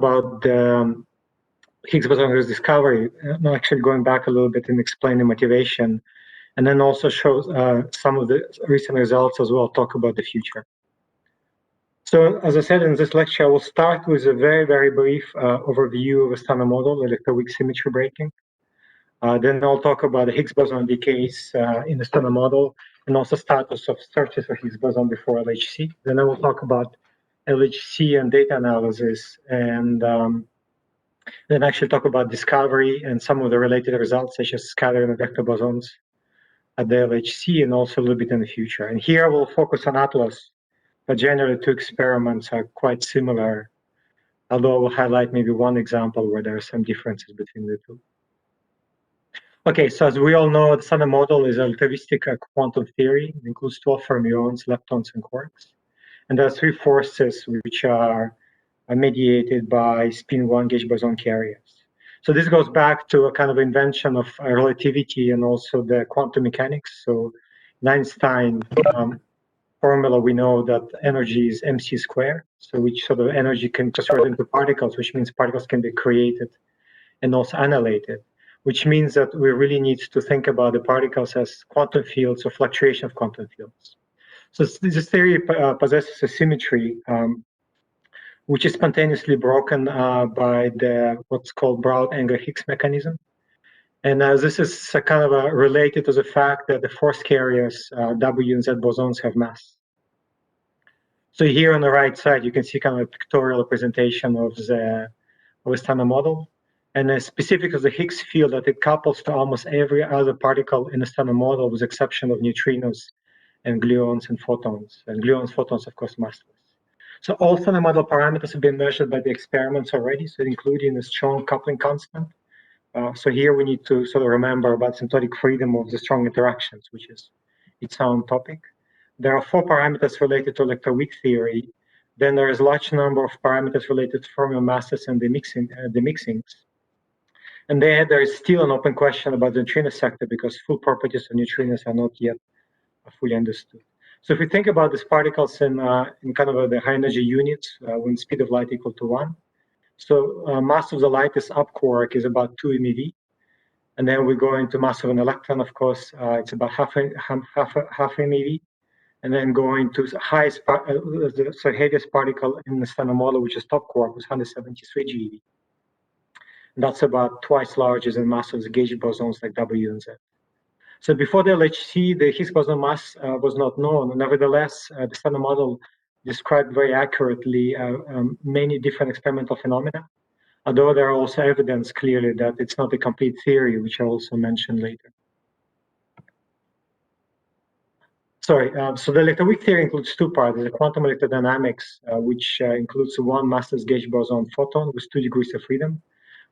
about the Higgs boson discovery, actually going back a little bit and explain the motivation, and then also show some of the recent results as well, talk about the future. So as I said in this lecture, I will start with a very, very brief overview of a standard model, electroweak symmetry breaking. Then I'll talk about the Higgs boson decays in the standard model, and also status of searches for Higgs boson before LHC. Then I will talk about LHC and data analysis, and then actually talk about discovery and some of the related results, such as scattering and vector bosons at the LHC, and also a little bit in the future. And here we'll focus on Atlas, but generally two experiments are quite similar, although I will highlight maybe one example where there are some differences between the two. Okay, so as we all know, the standard model is a relativistic quantum theory. It includes 12 fermions, leptons, and quarks. And there are three forces which are mediated by spin-1 gauge boson carriers. So this goes back to a kind of invention of relativity and also the quantum mechanics. So in Einstein formula, we know that energy is mc squared. So which sort of energy can transfer into particles, which means particles can be created and also annihilated, which means that we really need to think about the particles as quantum fields or fluctuation of quantum fields. So this theory possesses a symmetry which is spontaneously broken by the what's called Broad-Engler Higgs mechanism. And this is kind of related to the fact that the force carriers, W and Z bosons, have mass. So here on the right side, you can see kind of a pictorial representation of the standard model. And specific to the Higgs field, that it couples to almost every other particle in the standard model, with the exception of neutrinos and gluons and photons. And gluons, photons, of course, massless. So all standard model parameters have been measured by the experiments already, so including a strong coupling constant. So here we need to sort of remember about symptotic freedom of the strong interactions, which is its own topic. There are 4 parameters related to electroweak theory. Then there is a large number of parameters related to fermion masses and the mixings. And then there is still an open question about the neutrino sector, because full properties of neutrinos are not yet fully understood. So if we think about these particles in kind of the high energy units, when speed of light equal to 1. So mass of the lightest up quark is about 2 MeV. And then we go into mass of an electron, of course, it's about half MeV. And then going to the highest, the heaviest particle in the standard model, which is top quark, was 173 GeV. And that's about twice larger than mass of the gauge bosons like W and Z. So before the LHC, the Higgs boson mass was not known. Nevertheless, the standard model described very accurately many different experimental phenomena, although there are also evidence clearly that it's not a complete theory, which I also mentioned later. Sorry, so the electroweak theory includes 2 parts. The quantum electrodynamics, which includes one massless gauge boson photon with 2 degrees of freedom,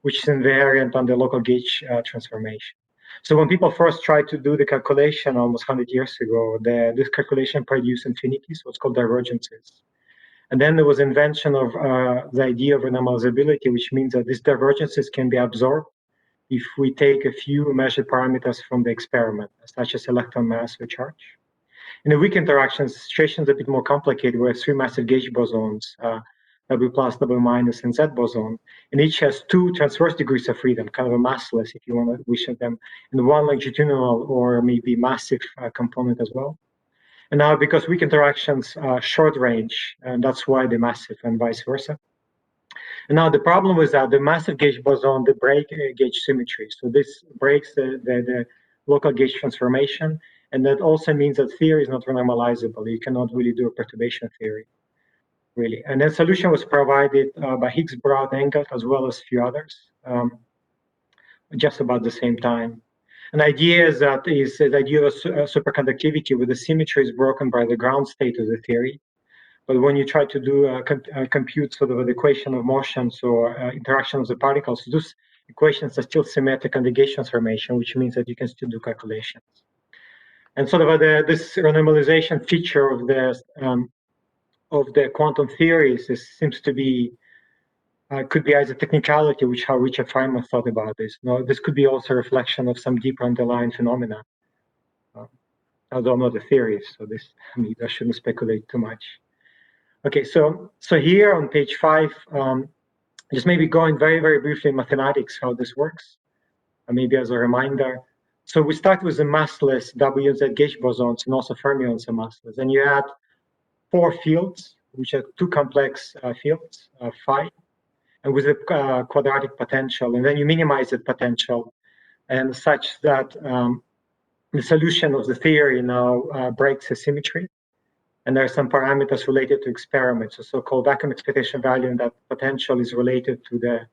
which is invariant on the local gauge transformation. So when people first tried to do the calculation almost 100 years ago, this calculation produced infinities, what's called divergences. And then there was invention of the idea of renormalizability, which means that these divergences can be absorbed if we take a few measured parameters from the experiment, such as electron mass or charge. In the weak interactions, the situation is a bit more complicated, where 3 massive gauge bosons, W plus, W minus, and Z boson, and each has 2 transverse degrees of freedom, kind of a massless, if you want to wish at them, and 1 longitudinal or maybe massive component as well. And now, because weak interactions are short range, and that's why they're massive, and vice versa. And now the problem with that, the massive gauge boson, they break gauge symmetry. So this breaks the local gauge transformation, and that also means that theory is not renormalizable. You cannot really do a perturbation theory, really. And then solution was provided by Higgs, Broad-Engler, as well as a few others, just about the same time. An idea is that the idea of superconductivity, where the symmetry is broken by the ground state of the theory. But when you try to do compute sort of an equation of motions or interaction of the particles, those equations are still symmetric on the gauge transformation, which means that you can still do calculations. And sort of this renormalization feature of the quantum theories seems to be could be as a technicality, which how Richard Feynman thought about this. No, this could be also a reflection of some deeper underlying phenomena. Although not the theories, so this I shouldn't speculate too much. Okay, so here on page 5, Just maybe going very, very briefly in mathematics, how this works, maybe as a reminder. So we start with the massless WZ gauge bosons and also fermions are massless. And you add 4 fields, which are 2 complex fields, phi, and with a quadratic potential. And then you minimize the potential, and such that the solution of the theory now breaks the symmetry. And there are some parameters related to experiments, a so-called vacuum expectation value, and that potential is related to the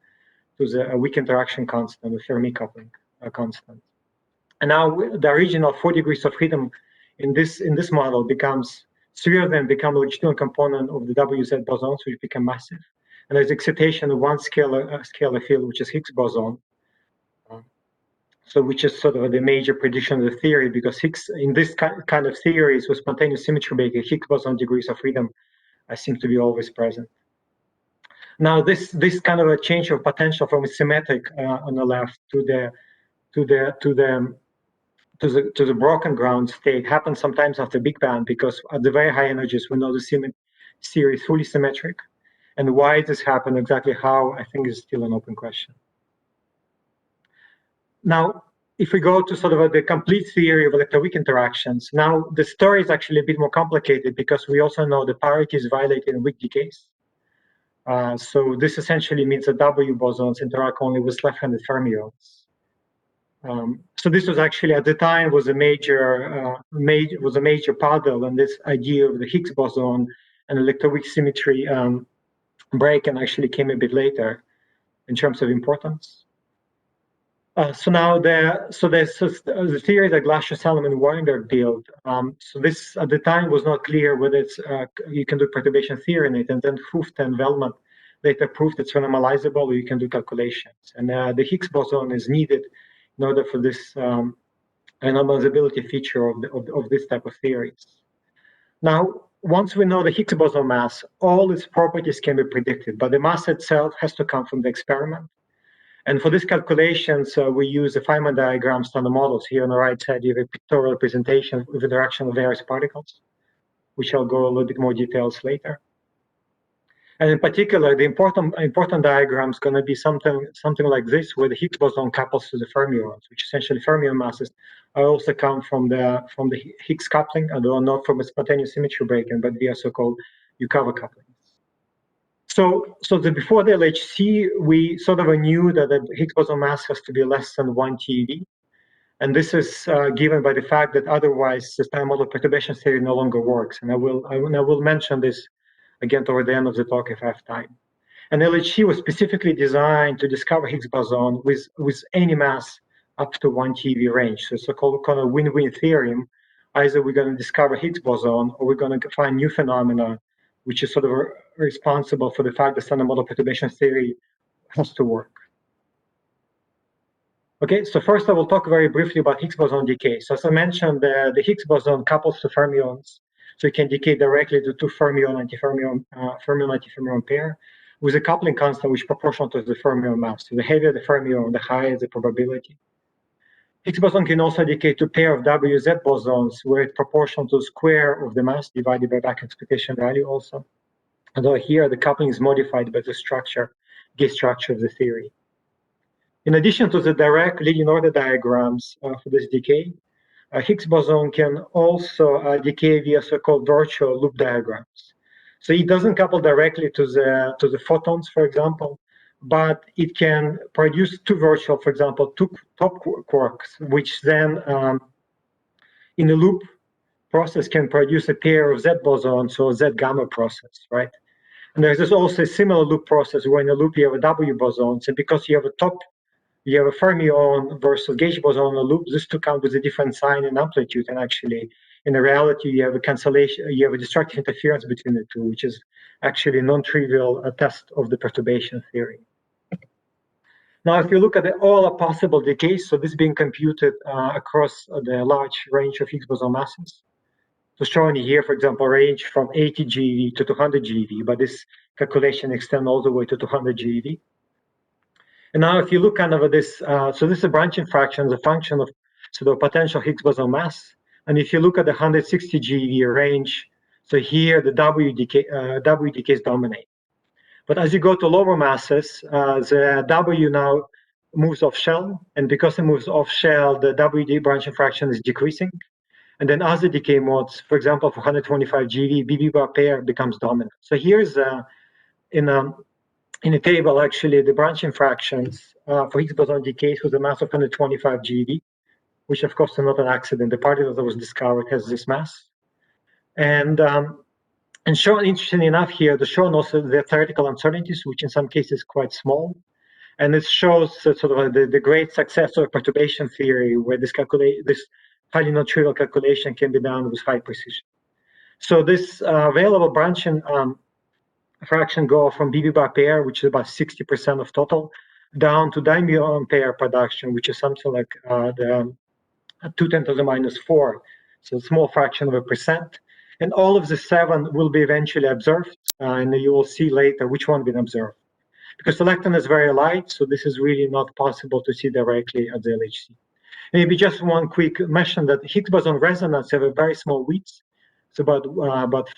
weak interaction constant, the Fermi coupling constant. And now the original 4 degrees of freedom in this model becomes 3 of them become a longitudinal component of the WZ bosons, which become massive. And there's excitation of one scalar field, which is Higgs boson. So which is sort of the major prediction of the theory, because Higgs, in this kind of theories with spontaneous symmetry breaking, Higgs boson degrees of freedom seem to be always present. Now this kind of a change of potential from a symmetric on the left to the broken ground state happens sometimes after Big Bang, because at the very high energies we know the theory is fully symmetric, and why this happened, exactly how, I think is still an open question. Now, if we go to sort of the complete theory of electroweak interactions, now the story is actually a bit more complicated, because we also know the parity is violated in weak decays. So this essentially means that W bosons interact only with left-handed fermions. So this was actually at the time was a major puzzle, and this idea of the Higgs boson and electroweak symmetry break, and actually came a bit later in terms of importance. So now the theory that Glashow-Salomon-Weinberg built. So this at the time was not clear whether it's you can do perturbation theory in it, and then Hooft and Velmat later proved it's normalizable, or you can do calculations. And the Higgs boson is needed in order for this normalizability feature of this type of theories. Now, once we know the Higgs boson mass, all its properties can be predicted, but the mass itself has to come from the experiment. And for these calculations, we use the Feynman diagram standard models. Here on the right side, you have a pictorial representation of interaction of various particles, which I'll go a little bit more details later. And in particular, the important diagram is going to be something like this, where the Higgs boson couples to the fermions, which essentially fermion masses also come from the Higgs coupling, although not from a spontaneous symmetry breaking, but via so-called Yukawa coupling. So before the LHC, we sort of knew that the Higgs boson mass has to be less than 1 TeV. And this is given by the fact that otherwise the standard model perturbation theory no longer works. And I will mention this again toward the end of the talk if I have time. And LHC was specifically designed to discover Higgs boson with any mass up to 1 TeV range. So it's a kind of win-win theorem. Either we're going to discover Higgs boson, or we're going to find new phenomena, which is sort of responsible for the fact that standard model perturbation theory has to work. Okay, so first I will talk very briefly about Higgs boson decay. So as I mentioned, the Higgs boson couples to fermions, so it can decay directly to 2 fermion-antifermion pair with a coupling constant which is proportional to the fermion mass. So the heavier the fermion, the higher the probability. Higgs boson can also decay to a pair of WZ bosons where it's proportional to the square of the mass divided by vacuum expectation value also. Although here the coupling is modified by the gauge structure of the theory. In addition to the direct leading order diagrams for this decay, Higgs boson can also decay via so-called virtual loop diagrams. So it doesn't couple directly to the photons, for example, but it can produce 2 virtual, for example, 2 top quarks, which then in a loop process can produce a pair of Z bosons, or Z gamma process, right? And there's also a similar loop process where in a loop you have a W bosons, and because you have a fermion versus gauge boson on a loop, these two come with a different sign and amplitude, and actually in reality you have a cancellation, you have a destructive interference between the two, which is actually a non-trivial test of the perturbation theory. Now, if you look at all possible decays, so this being computed across the large range of Higgs boson masses. So shown here, for example, range from 80 GeV to 200 GeV, but this calculation extends all the way to 200 GeV. And now if you look kind of at this, so this is a branching fraction as a function of the potential Higgs boson mass. And if you look at the 160 GeV range, so here the W decays dominate. But as you go to lower masses, the W now moves off shell, and because it moves off shell, the WD branching fraction is decreasing. And then other decay modes, for example, for 125 GeV, BB bar pair becomes dominant. So here's in a table, actually, the branching fractions for Higgs boson decays with a mass of 125 GeV, which of course is not an accident. The particle that was discovered has this mass. And shown, interestingly enough here, the shown also the theoretical uncertainties, which in some cases is quite small. And it shows sort of the great success of perturbation theory, where this highly non-trivial calculation can be done with high precision. So this available branching fraction go from BB bar pair, which is about 60% of total, down to dimuon pair production, which is something like the 2 × 10⁻⁴. So a small fraction of a percent. And all of the 7 will be eventually observed, and you will see later which one been observed. Because the electron is very light, so this is really not possible to see directly at the LHC. Maybe just one quick mention that Higgs boson resonance have a very small width. It's about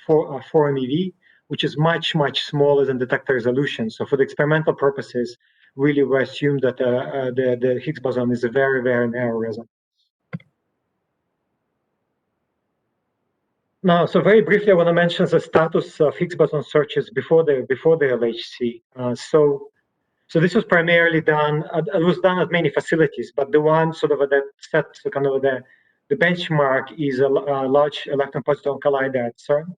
4 MeV, which is much smaller than detector resolution. So for the experimental purposes, really we assume that the Higgs boson is a very narrow resonance. Now, so very briefly, I want to mention the status of Higgs boson searches before the LHC. So this was primarily done. It was done at many facilities, but the one sort of that set kind of the benchmark is a large electron-positron collider at CERN,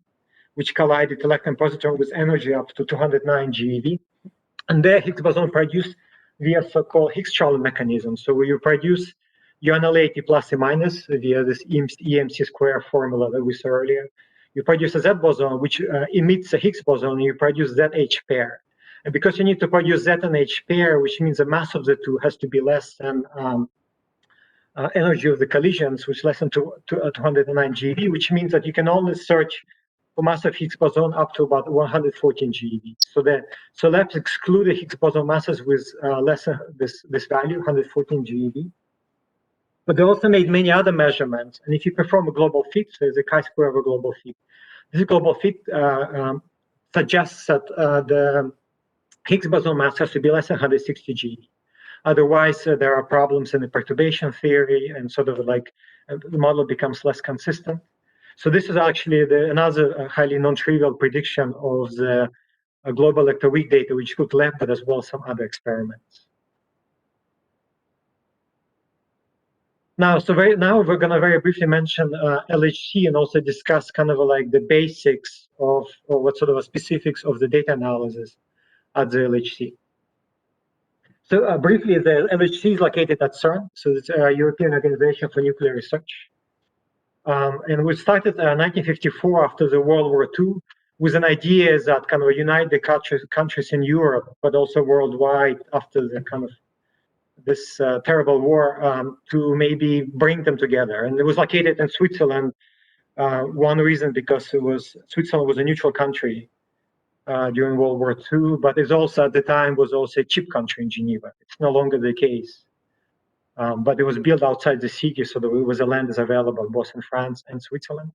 which collided electron-positron with energy up to 209 GeV, and there Higgs boson produced via so-called Higgs-Charlotte mechanism. So where you produce ionality plus and minus via this EMC square formula that we saw earlier. You produce a Z boson, which emits a Higgs boson, and you produce ZH pair. And because you need to produce Z and H pair, which means the mass of the two has to be less than energy of the collisions, which is less than 209 GeV, which means that you can only search for mass of Higgs boson up to about 114 GeV. So labs exclude the Higgs boson masses with less than this value, 114 GeV. But they also made many other measurements. And if you perform a global fit, so there's a chi-square of a global fit. This global fit suggests that the Higgs boson mass has to be less than 160 GeV. Otherwise, there are problems in the perturbation theory, and sort of like the model becomes less consistent. So this is actually another highly non-trivial prediction of the global electroweak data, which could lab, but as well some other experiments. Now, now we're going to very briefly mention LHC and also discuss kind of like the basics of, or what sort of specifics of the data analysis at the LHC. So briefly, the LHC is located at CERN, so it's a European Organization for Nuclear Research. And we started in 1954 after the World War II with an idea that kind of unite the countries in Europe, but also worldwide after the kind of this terrible war to maybe bring them together. And it was located in Switzerland. One reason because Switzerland was a neutral country during World War II, but it's also at the time was also a cheap country in Geneva. It's no longer the case. But it was built outside the city, so there was a land is available both in France and Switzerland.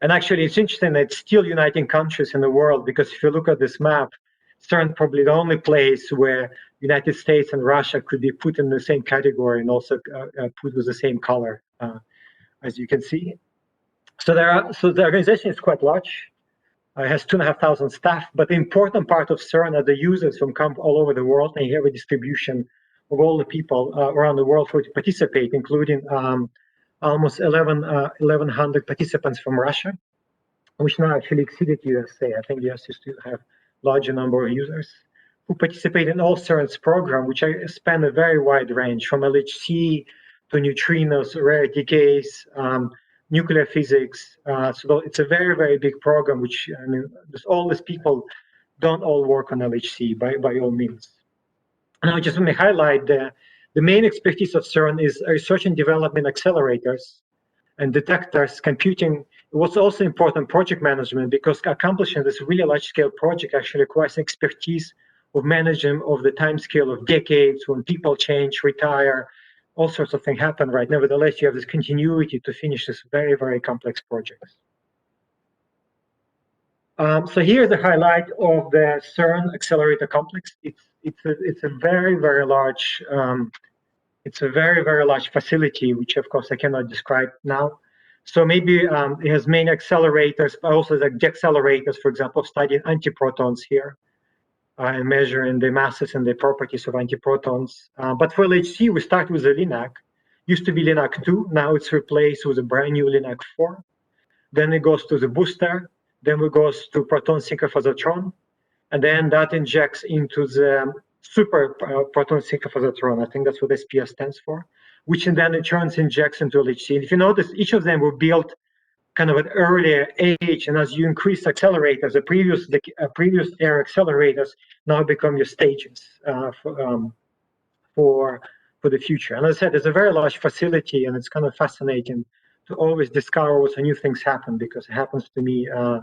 And actually, it's interesting that it's still uniting countries in the world, because if you look at this map, CERN probably the only place where United States and Russia could be put in the same category and also put with the same color, as you can see. So the organization is quite large. It has 2,500 staff, but the important part of CERN are the users from come all over the world, and you have a distribution of all the people around the world who participate, including almost 1,100 participants from Russia, which now actually exceeded USA. I think the US used to have larger number of users who participate in all CERN's program, which span a very wide range from LHC to neutrinos, rare decays, nuclear physics. So it's a very big program, which I mean, all these people don't all work on LHC by all means. And I just want to highlight the main expertise of CERN is research and development accelerators and detectors, computing. It was also important project management, because accomplishing this really large scale project actually requires expertise of managing of the time scale of decades when people change, retire, all sorts of things happen, right? Nevertheless, you have this continuity to finish this very complex project. So here's a highlight of the CERN Accelerator complex. It's a very large it's a very large facility, which of course I cannot describe now. So maybe it has many accelerators, but also the accelerators, for example, studying antiprotons here and measuring the masses and the properties of antiprotons. But for LHC, we start with the LINAC. Used to be LINAC 2, now it's replaced with a brand new LINAC 4. Then it goes to the booster, then it goes to proton synchrophasotron, and then that injects into the super proton synchrophasotron. I think that's what SPS stands for, which then in turn injects into LHC. And if you notice, each of them were built kind of at earlier age, and as you increase accelerators, the previous era accelerators now become your stages for the future. And as I said, it's a very large facility, and it's kind of fascinating to always discover what new things happen, because it happens to me, I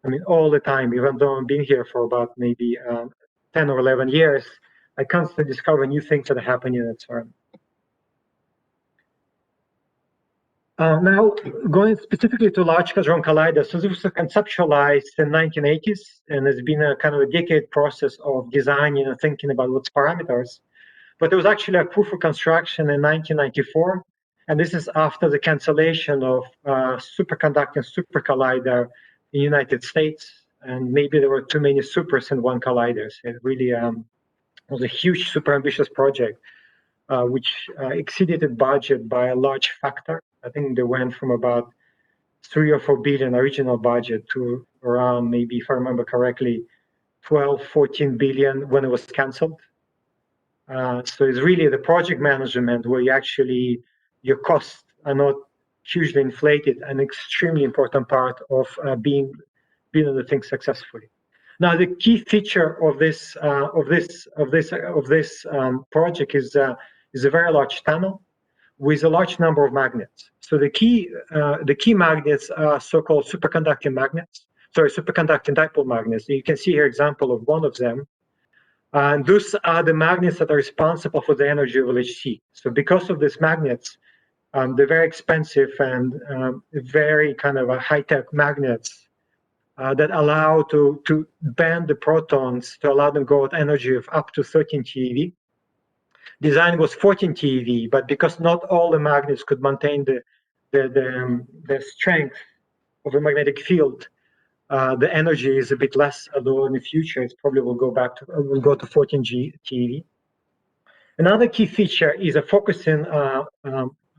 mean, all the time. Even though I've been here for about maybe 10 or 11 years, I constantly discover new things that are happening at CERN. Now, going specifically to Large Hadron Collider, so this was conceptualized in the 1980s, and it's been a kind of a decade process of designing and thinking about what's parameters. But there was actually a proof of construction in 1994, and this is after the cancellation of superconducting super collider in the United States, and maybe there were too many supers in one collider. So it really was a huge, super ambitious project, which exceeded the budget by a large factor. I think they went from about 3 or 4 billion original budget to around, maybe if I remember correctly, 12, 14 billion when it was canceled. So it's really the project management where you actually, your costs are not hugely inflated, an extremely important part of being able to think successfully. Now, the key feature of this project is a very large tunnel with a large number of magnets. So the key magnets are so-called superconducting magnets. Sorry, superconducting dipole magnets. You can see here example of one of them. And those are the magnets that are responsible for the energy of LHC. So because of these magnets, they're very expensive and very kind of a high-tech magnets that allow to bend the protons to allow them to go at energy of up to 13 TeV. Design was 14 TeV, but because not all the magnets could maintain the strength of the magnetic field, the energy is a bit less, although in the future it probably will go to 14 TeV. Another key feature is a focusing,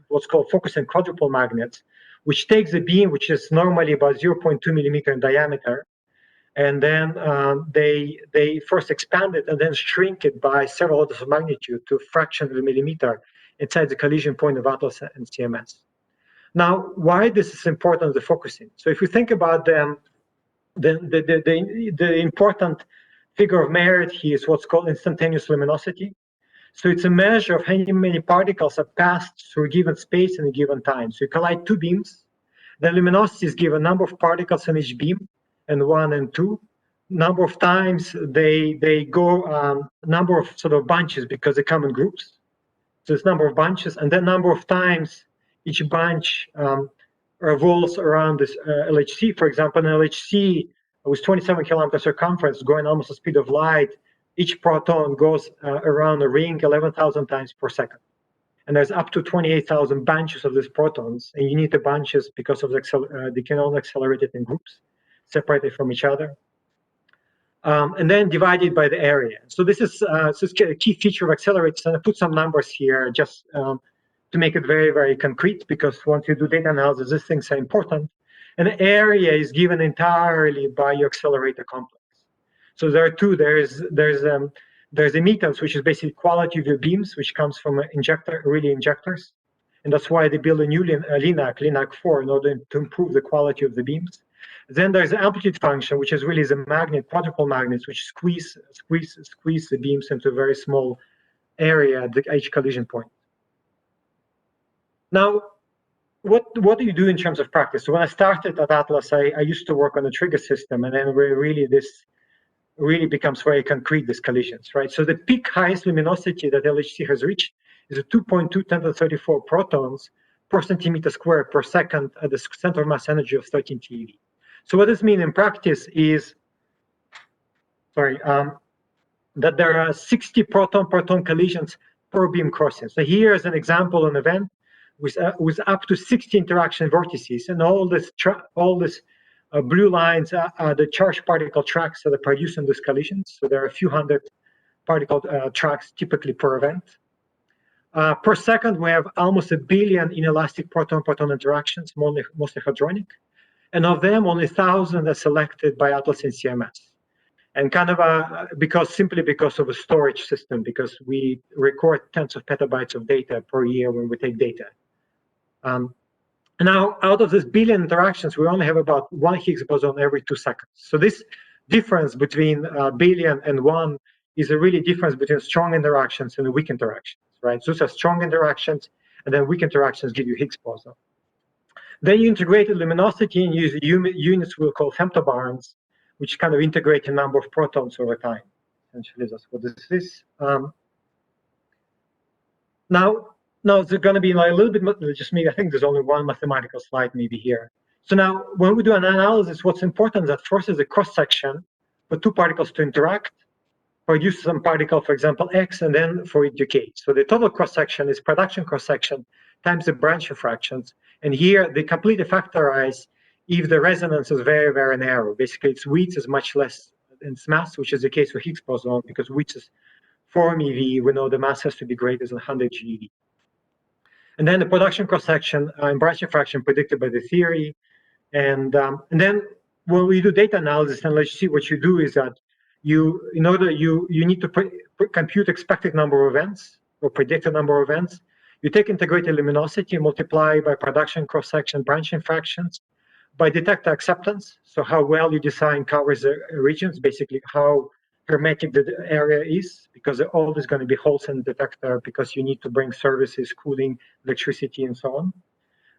what's called focusing quadrupole magnets, which takes a beam which is normally about 0.2 millimeter in diameter, and then they first expand it and then shrink it by several orders of magnitude to a fraction of a millimeter inside the collision point of ATLAS and CMS. Now, why this is important, the focusing? So if you think about them, the important figure of merit here is what's called instantaneous luminosity. So it's a measure of how many particles are passed through a given space in a given time. So you collide two beams, the luminosity is given number of particles in each beam, and 1 and 2. Number of times they go, number of sort of bunches because they come in groups. So it's number of bunches, and then number of times each bunch revolves around this LHC. For example, an LHC with 27 kilometer circumference going almost the speed of light, each proton goes around a ring 11,000 times per second. And there's up to 28,000 bunches of these protons, and you need the bunches because of they can only accelerate it in groups, separated from each other. And then divided by the area. So this is a key feature of accelerators, and I put some numbers here just to make it very concrete, because once you do data analysis, these things are important. And the area is given entirely by your accelerator complex. So there are two. There's emittance, which is basically quality of your beams, which comes from injectors, and that's why they build a new LINAC 4, in order to improve the quality of the beams. Then there's the amplitude function, which is really the magnet, quadrupole magnets, which squeeze the beams into a very small area at each collision point. Now, what do you do in terms of practice? So when I started at Atlas, I used to work on a trigger system, and then this really becomes very concrete, these collisions, right? So the peak highest luminosity that LHC has reached is a 2.2 10 to the 34 protons per centimeter square per second at the center of mass energy of 13 TeV. So what this means in practice is, that there are 60 proton-proton collisions per beam crossing. So here is an example, an event with up to 60 interaction vortices, and all this blue lines are the charged particle tracks that are producing these collisions. So there are a few hundred particle tracks typically per event. Per second, we have almost 1 billion inelastic proton-proton interactions, mostly hadronic, and of them, only 1,000 are selected by Atlas and CMS. And kind of simply because of a storage system, because we record tens of petabytes of data per year when we take data. Now, out of this billion interactions, we only have about 1 Higgs boson every 2 seconds. So this difference between billion and 1 is a really difference between strong interactions and weak interactions, right? So those are strong interactions, and then weak interactions give you Higgs boson. Then you integrate luminosity and use units we'll call femtobarns, which kind of integrate a number of protons over time. Essentially, that's what this is. Now it's going to be like a little bit, just maybe, I think there's only one mathematical slide maybe here. So now, when we do an analysis, what's important is that first is a cross-section for 2 particles to interact, produce some particle, for example, X, and then for it decay. So the total cross-section is production cross-section times the branch fractions. And here, they completely factorize if the resonance is very, very narrow. Basically, its width is much less than its mass, which is the case for Higgs boson, because width is 4 MeV, we know the mass has to be greater than 100 GeV. And then the production cross-section and branch fraction predicted by the theory. And then when we do data analysis in LHC, what you do is that you need to compute expected number of events or predicted number of events. You take integrated luminosity, multiply by production cross-section branching fractions, by detector acceptance, so how well you design covers the regions, basically how hermetic the area is, because there are always going to be holes in the detector because you need to bring services, cooling, electricity, and so on.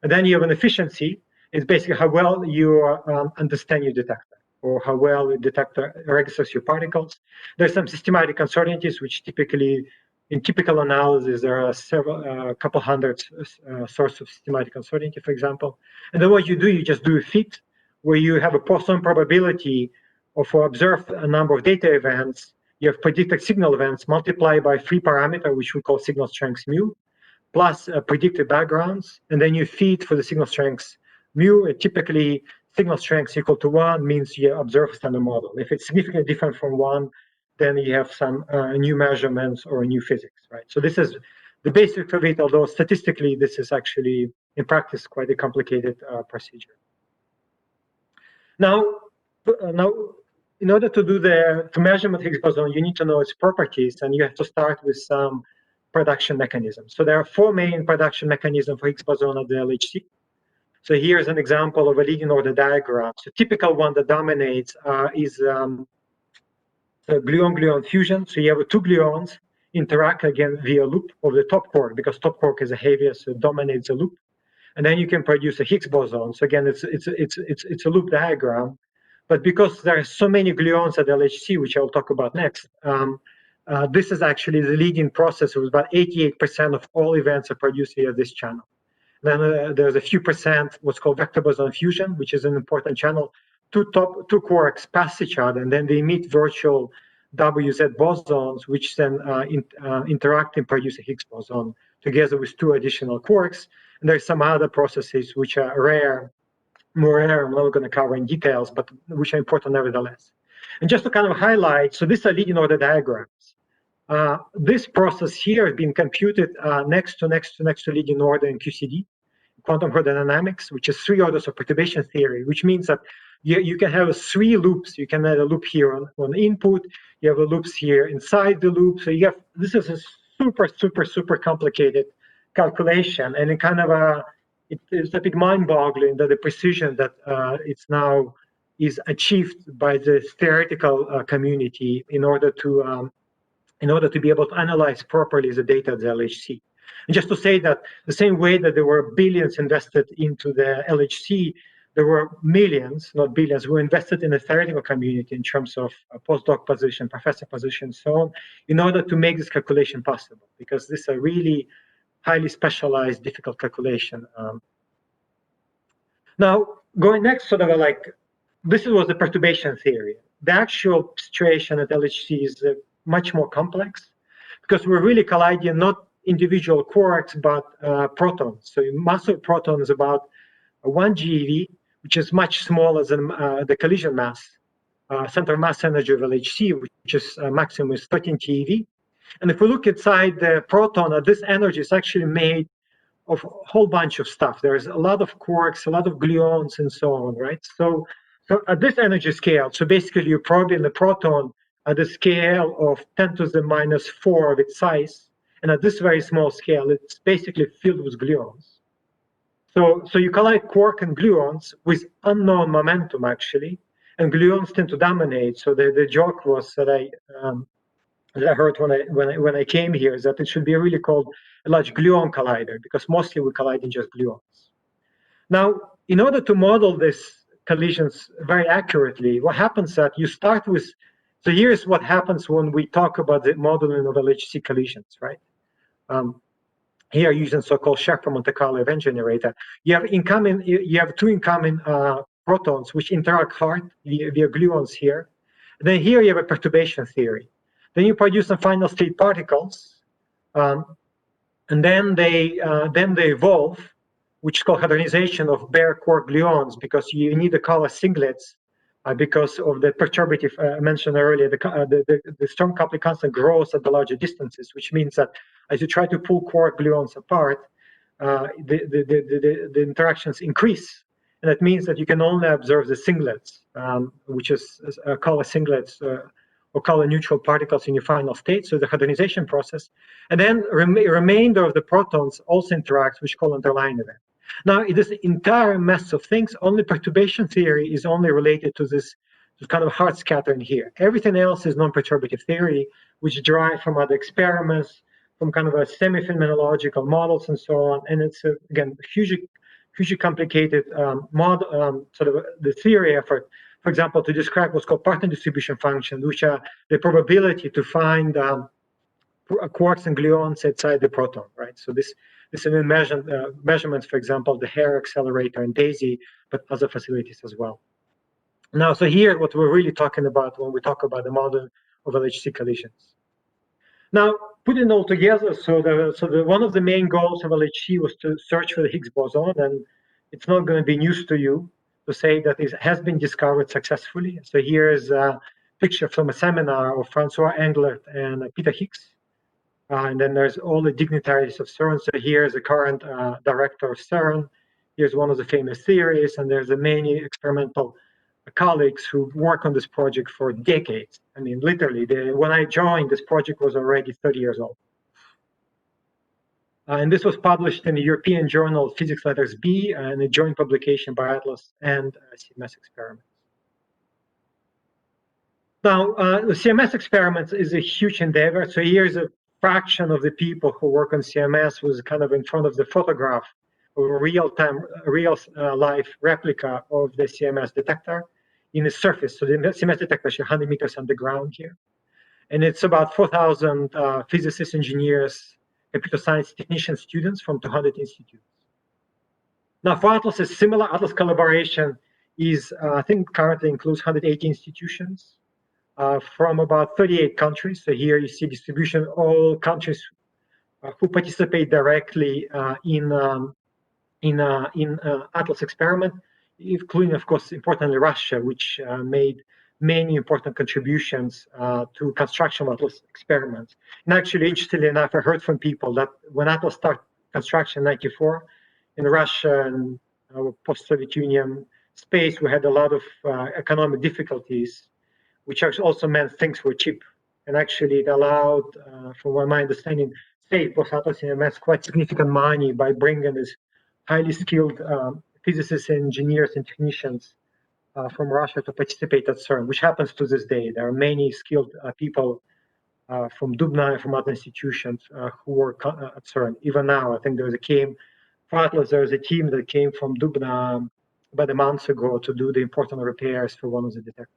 And then you have an efficiency. It's basically how well you understand your detector, or how well the detector registers your particles. There's some systematic uncertainties, which typically, in typical analysis, there are a couple hundred sources of systematic uncertainty, for example. And then what you do, you just do a fit, where you have a Poisson probability of observed a number of data events. You have predicted signal events multiplied by 3 parameter, which we call signal strength mu, plus predicted backgrounds, and then you feed for the signal strength mu. Typically, signal strength equal to 1 means you observe a standard model. If it's significantly different from 1, then you have some new measurements or new physics, right? So this is the basic of it, although statistically, this is actually, in practice, quite a complicated procedure. Now, in order to measurement Higgs boson, you need to know its properties, and you have to start with some production mechanisms. So there are 4 main production mechanisms for Higgs boson at the LHC. So here's an example of a leading order diagram. So typical one that dominates is the gluon-gluon fusion. So you have 2 gluons interact again via loop of the top quark, because top quark is the heaviest, so it dominates the loop. And then you can produce a Higgs boson. So again, it's a loop diagram. But because there are so many gluons at LHC, which I'll talk about next, this is actually the leading process. With about 88% of all events are produced via this channel. Then there's a few percent what's called vector boson fusion, which is an important channel. 2 quarks pass each other, and then they emit virtual WZ bosons, which then interact and produce a Higgs boson together with 2 additional quarks. And there's some other processes which are rare, more rare, I'm not going to cover in details, but which are important nevertheless. And just to kind of highlight, so these are leading order diagrams. This process here has been computed next to leading order in QCD, quantum hydrodynamics, which is 3 orders of perturbation theory, which means that you can have 3 loops. You can add a loop here on input. You have a loops here inside the loop. So you have, this is a super complicated calculation, and it kind of it's a bit mind-boggling that the precision that it's now is achieved by the theoretical community in order to be able to analyze properly the data at the LHC. And just to say that the same way that there were billions invested into the LHC, there were millions, not billions, who invested in the theoretical community in terms of postdoc position, professor position, so on, in order to make this calculation possible, because this is a really highly specialized, difficult calculation. Now, going next, sort of like this was the perturbation theory. The actual situation at LHC is much more complex because we're really colliding not individual quarks, but protons. So mass of proton is about 1 GeV, which is much smaller than the collision mass, center mass energy of LHC, which is maximum is 13 TeV. And if we look inside the proton, this energy is actually made of a whole bunch of stuff. There's a lot of quarks, a lot of gluons, and so on, right? So at this energy scale, so basically you're probing the proton at the scale of 10 to the minus 4 of its size. And at this very small scale, it's basically filled with gluons. So you collide quark and gluons with unknown momentum, actually, and gluons tend to dominate. So the joke was that I heard when I came here is that it should be really called a large gluon collider because mostly we collide in just gluons. Now, in order to model these collisions very accurately, what happens that you start with, so here's what happens when we talk about the modeling of LHC collisions, right? Here using so-called Schaeffer Monte Carlo event generator, you have two incoming protons which interact hard via gluons here. And then here you have a perturbation theory. Then you produce some final state particles, and then they evolve, which is called hadronization of bare quark gluons, because you need to color singlets because of the perturbative I mentioned earlier. The strong coupling constant grows at the larger distances, which means that as you try to pull quark gluons apart, the interactions increase. And that means that you can only observe the singlets, which is color singlets or color neutral particles in your final state, so the hadronization process. And then remainder of the protons also interacts, which is called underlying event. Now, it is an entire mess of things. Only perturbation theory is only related to this kind of hard scattering here. Everything else is non-perturbative theory, which derived from other experiments, from kind of a semi-phenomenological models and so on. And it's, again, hugely complicated model, sort of the theory effort, for example, to describe what's called partner distribution functions, which are the probability to find quarks and gluons outside the proton, right? So this is measurements, for example, the HAIR Accelerator and DAISY, but other facilities as well. Now, so here, what we're really talking about when we talk about the model of LHC collisions. Now, putting it all together, one of the main goals of LHC was to search for the Higgs boson, and it's not going to be news to you to say that it has been discovered successfully. So here is a picture from a seminar of Francois Englert and Peter Higgs. And then there's all the dignitaries of CERN. So here's the current director of CERN. Here's one of the famous theories, and there's many experimental colleagues who work on this project for decades. I mean, literally, when I joined, this project was already 30 years old. And this was published in the European Journal Physics Letters B, and a joint publication by Atlas and CMS Experiments. Now, the CMS Experiments is a huge endeavor. So here's a fraction of the people who work on CMS was kind of in front of the photograph of a real life replica of the CMS detector in the surface. So the CMS detector is 100 meters underground here. And it's about 4,000 physicists, engineers, computer science technicians, students from 200 institutes. Now, for Atlas, it's similar. Atlas collaboration is, I think, currently includes 180 institutions from about 38 countries. So here you see distribution, all countries who participate directly in Atlas experiment, including, of course, importantly, Russia, which made many important contributions to construction of Atlas experiments. And actually, interestingly enough, I heard from people that when Atlas started construction in '94, in Russia and post-Soviet Union space, we had a lot of economic difficulties, which also meant things were cheap. And actually, it allowed, from my understanding, saved both Atlas and CMS quite significant money by bringing this highly skilled physicists, engineers, and technicians from Russia to participate at CERN, which happens to this day. There are many skilled people from Dubna and from other institutions who work at CERN. Even now, I think there was a team that came from Dubna about a month ago to do the important repairs for one of the detectors.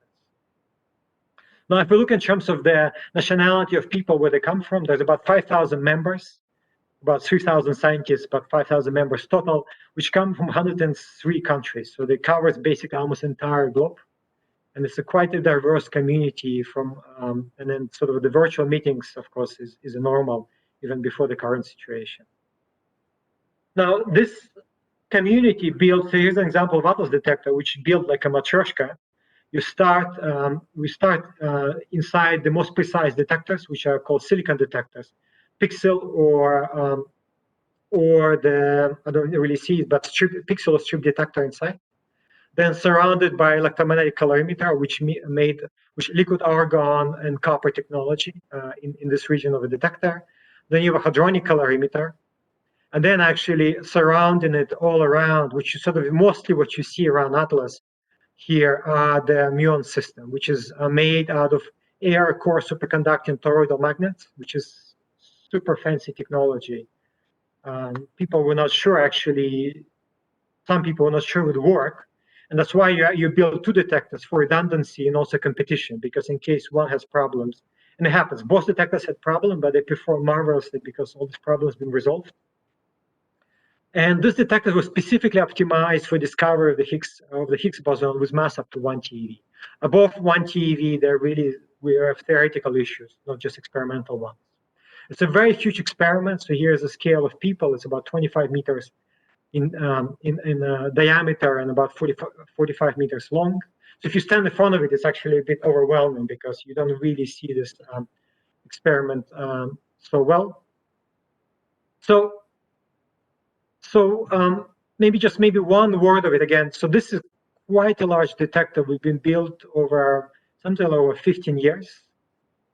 Now, if we look in terms of the nationality of people, where they come from, there's about 5,000 members, about 3,000 scientists, about 5,000 members total, which come from 103 countries. So they cover basically almost the entire globe. And it's a quite a diverse community from, and then sort of the virtual meetings, of course, is a normal even before the current situation. Now, this community built, so here's an example of Atlas detector, which built like a matryoshka. We start inside the most precise detectors, which are called silicon detectors, pixel or the, I don't really see it, but pixel or strip detector inside. Then surrounded by electromagnetic calorimeter, which liquid argon and copper technology in this region of the detector. Then you have a hadronic calorimeter, and then actually surrounding it all around, which is sort of mostly what you see around Atlas here, the muon system, which is made out of air core superconducting toroidal magnets, which is super fancy technology. People were not sure, actually, some people were not sure it would work. And that's why you build two detectors for redundancy and also competition, because in case one has problems, and it happens, both detectors had problems, but they perform marvelously because all these problems have been resolved. And this detector was specifically optimized for discovery of the Higgs boson with mass up to 1 TeV. Above 1 TeV, we have theoretical issues, not just experimental ones. It's a very huge experiment. So here's a scale of people. It's about 25 meters in diameter and about 45 meters long. So if you stand in front of it, it's actually a bit overwhelming because you don't really see this experiment so well. So maybe one word of it again. So this is quite a large detector. We've been built over something over 15 years,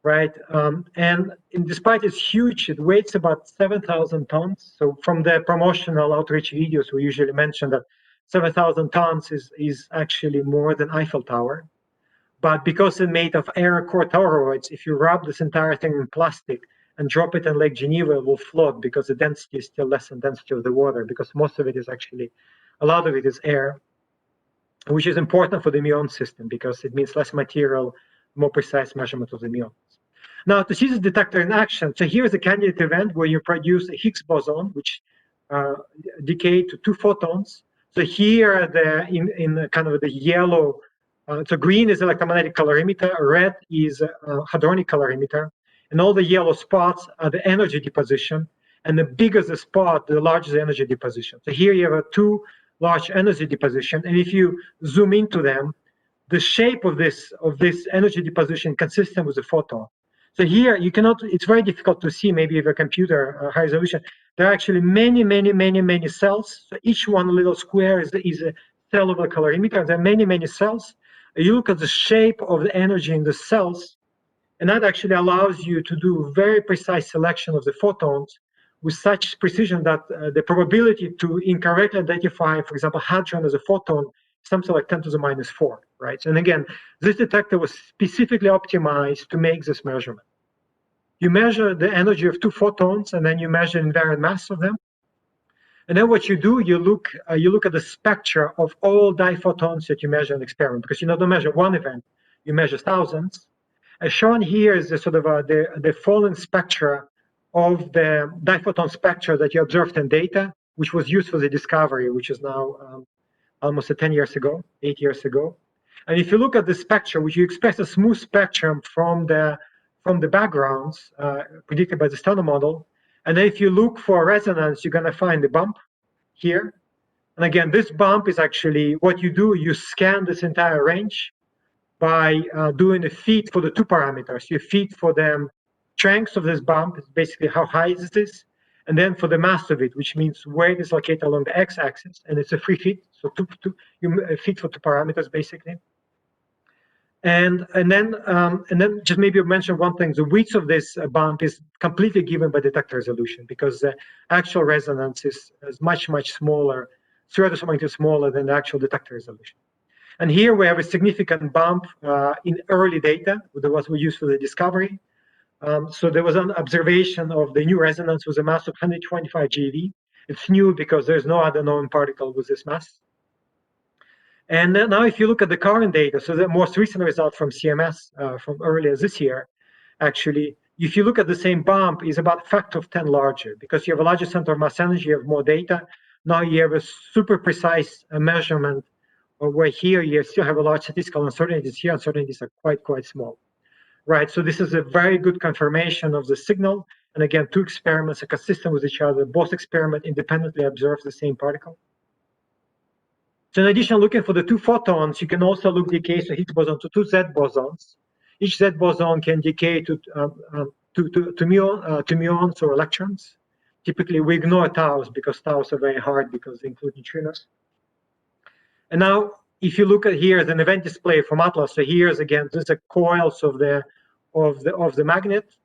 right? And despite it's huge, it weighs about 7,000 tons. So from the promotional outreach videos, we usually mention that 7,000 tons is actually more than Eiffel Tower. But because it's made of air core toroids, if you rub this entire thing in plastic and drop it in Lake Geneva, it will float because the density is still less than density of the water, because most of it is actually, a lot of it is air, which is important for the muon system because it means less material, more precise measurement of the muons. Now, to see this detector in action, so here's a candidate event where you produce a Higgs boson, which decay to 2 photons. So here, in kind of the yellow, so green is electromagnetic calorimeter, red is hadronic calorimeter, and all the yellow spots are the energy deposition, and the bigger the spot, the larger the energy deposition. So here you have two large energy deposition, and if you zoom into them, the shape of this energy deposition consistent with the photon. So here you cannot, it's very difficult to see, maybe with a computer high resolution. There are actually many cells. So each one little square is a cell of a calorimeter. There are many cells. You look at the shape of the energy in the cells, and that actually allows you to do very precise selection of the photons with such precision that the probability to incorrectly identify, for example, hadron as a photon, something like 10 to the minus 4, right? And again, this detector was specifically optimized to make this measurement. You measure the energy of 2 photons, and then you measure invariant mass of them. And then what you do, you look at the spectra of all diphotons that you measure in the experiment, because you don't measure one event, you measure thousands. As shown here is the sort of the falling spectra of the diphoton spectra that you observed in data, which was used for the discovery, which is now almost 10 years ago, 8 years ago. And if you look at the spectrum, which you expect a smooth spectrum from the backgrounds predicted by the standard model, and then if you look for resonance, you're going to find the bump here. And again, this bump is actually what you do. You scan this entire range by doing a fit for the 2 parameters. You fit for the strength of this bump, it's basically how high is this, and then for the mass of it, which means where it is located along the x-axis, and it's a free fit. So you fit for 2 parameters basically. And then just maybe mention one thing: the width of this bump is completely given by detector resolution, because the actual resonance is much smaller, 3 orders of magnitude smaller than the actual detector resolution. And here we have a significant bump in early data that was used for the discovery. So there was an observation of the new resonance with a mass of 125 GeV. It's new because there's no other known particle with this mass. And now if you look at the current data, so the most recent result from CMS from earlier this year, actually, if you look at the same bump, is about a factor of 10 larger, because you have a larger center of mass energy, you have more data. Now you have a super precise measurement or where here you still have a large statistical uncertainties, here uncertainties are quite small, right? So this is a very good confirmation of the signal. And again, two experiments are consistent with each other. Both experiments independently observe the same particle. So in addition, looking for the two photons, you can also look decay to Higgs boson to two Z bosons. Each Z boson can decay to muons or electrons. Typically, we ignore taus because taus are very hard because they include neutrinos. And now, if you look at here, an event display from Atlas. So here's again, these are coils of the magnet,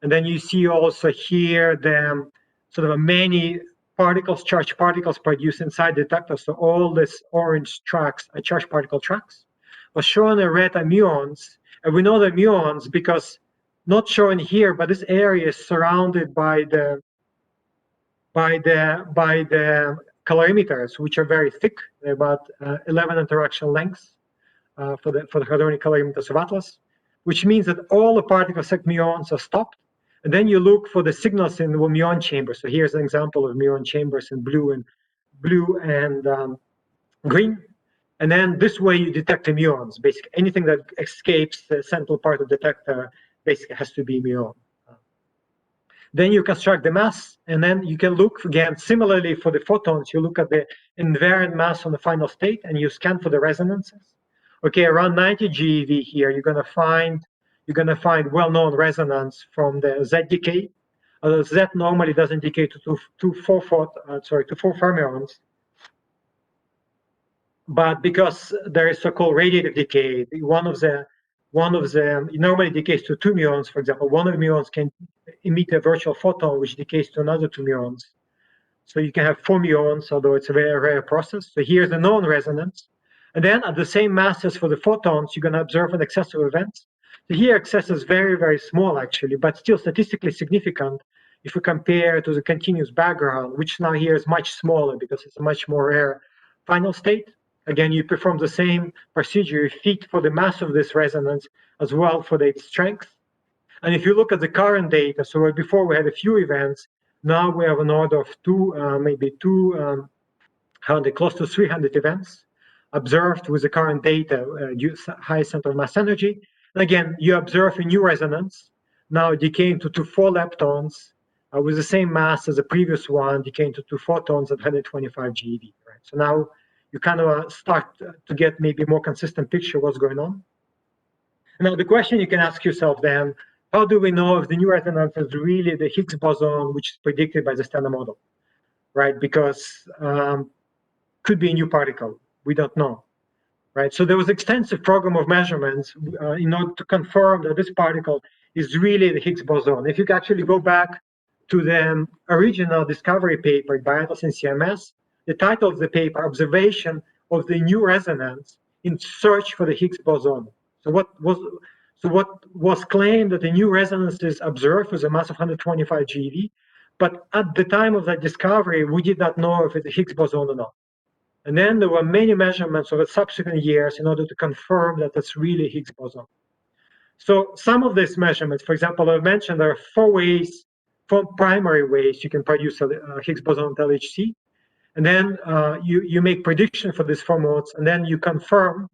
and then you see also here the sort of many particles, charged particles produced inside the detector. So all these orange tracks are charged particle tracks. But shown in red are muons, and we know the muons because not shown here, but this area is surrounded by the calorimeters, which are very thick, about 11 interaction lengths for the hadronic calorimeters of Atlas, which means that all the particles like muons are stopped. And then you look for the signals in the muon chambers. So here's an example of muon chambers in blue and green. And then this way you detect the muons. Basically, anything that escapes the central part of the detector basically has to be muon. Then you construct the mass, and then you can look again, similarly for the photons, you look at the invariant mass on the final state and you scan for the resonances. Okay, around 90 GeV here, you're gonna find well-known resonance from the Z decay. Although Z normally doesn't decay to four fermions. But because there is so-called radiative decay, one of them normally decays to two muons, for example. One of the muons can emit a virtual photon which decays to another two muons. So you can have four muons, although it's a very rare process. So here's the known resonance. And then at the same masses for the photons, you're going to observe an excess of events. So here excess is very small actually, but still statistically significant if we compare to the continuous background, which now here is much smaller because it's a much more rare final state. Again, you perform the same procedure, you feed for the mass of this resonance as well for the strength. And if you look at the current data, so before we had a few events, now we have an order of close to 300 events observed with the current data, high center of mass energy. And again, you observe a new resonance, now decaying to 4 leptons with the same mass as the previous one, decaying to 2 photons at 125 GeV. Right? So now you kind of start to get maybe a more consistent picture of what's going on. Now the question you can ask yourself then, how do we know if the new resonance is really the Higgs boson, which is predicted by the standard model, right? Because could be a new particle, we don't know, right? So there was extensive program of measurements in order to confirm that this particle is really the Higgs boson. If you can actually go back to the original discovery paper by Atlas and CMS, the title of the paper, Observation of the New Resonance in Search for the Higgs Boson. So what was claimed that the new resonance is observed with a mass of 125 GeV, but at the time of that discovery, we did not know if it's a Higgs boson or not. And then there were many measurements over subsequent years in order to confirm that it's really a Higgs boson. So some of these measurements, for example, I mentioned there are 4 primary ways you can produce a Higgs boson at LHC. And then you make prediction for these 4 modes, and then you confirm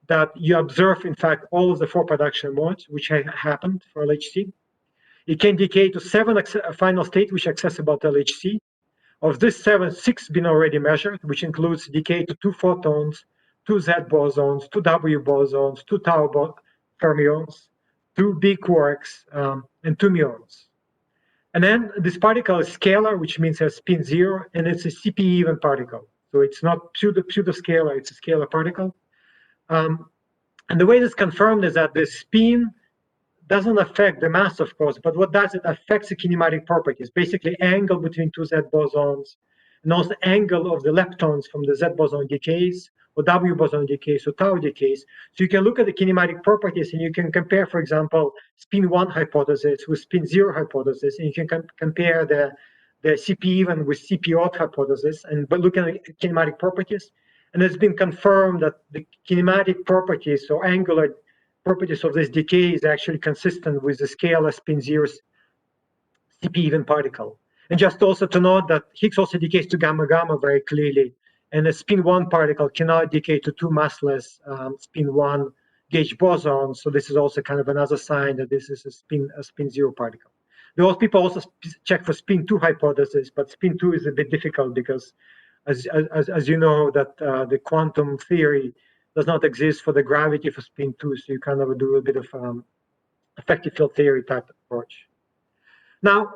that you observe, in fact, all of the 4 production modes, which happened for LHC. It can decay to 7 final state, which are accessible to LHC. Of this 7, 6 been already measured, which includes decay to 2 photons, 2 Z bosons, 2 W bosons, 2 tau fermions, 2 B quarks, and 2 muons. And then this particle is scalar, which means it has spin 0, and it's a CP even particle. So it's not pseudo-scalar, it's a scalar particle. And the way this is confirmed is that the spin doesn't affect the mass, of course, but what does it affects the kinematic properties, basically angle between 2 Z bosons, and also angle of the leptons from the Z boson decays, or W boson decays, or tau decays. So you can look at the kinematic properties and you can compare, for example, spin 1 hypothesis with spin 0 hypothesis, and you can compare the CP even with CP odd hypothesis, and but looking at kinematic properties. And it's been confirmed that the kinematic properties or angular properties of this decay is actually consistent with the scalar spin 0 CP even particle. And just also to note that Higgs also decays to gamma gamma very clearly and a spin 1 particle cannot decay to two massless spin 1 gauge boson. So this is also kind of another sign that this is a spin 0 particle. Those people also check for spin 2 hypothesis, but spin 2 is a bit difficult because, as you know, that the quantum theory does not exist for the gravity for spin 2, so you kind of do a bit of effective field theory type approach. Now,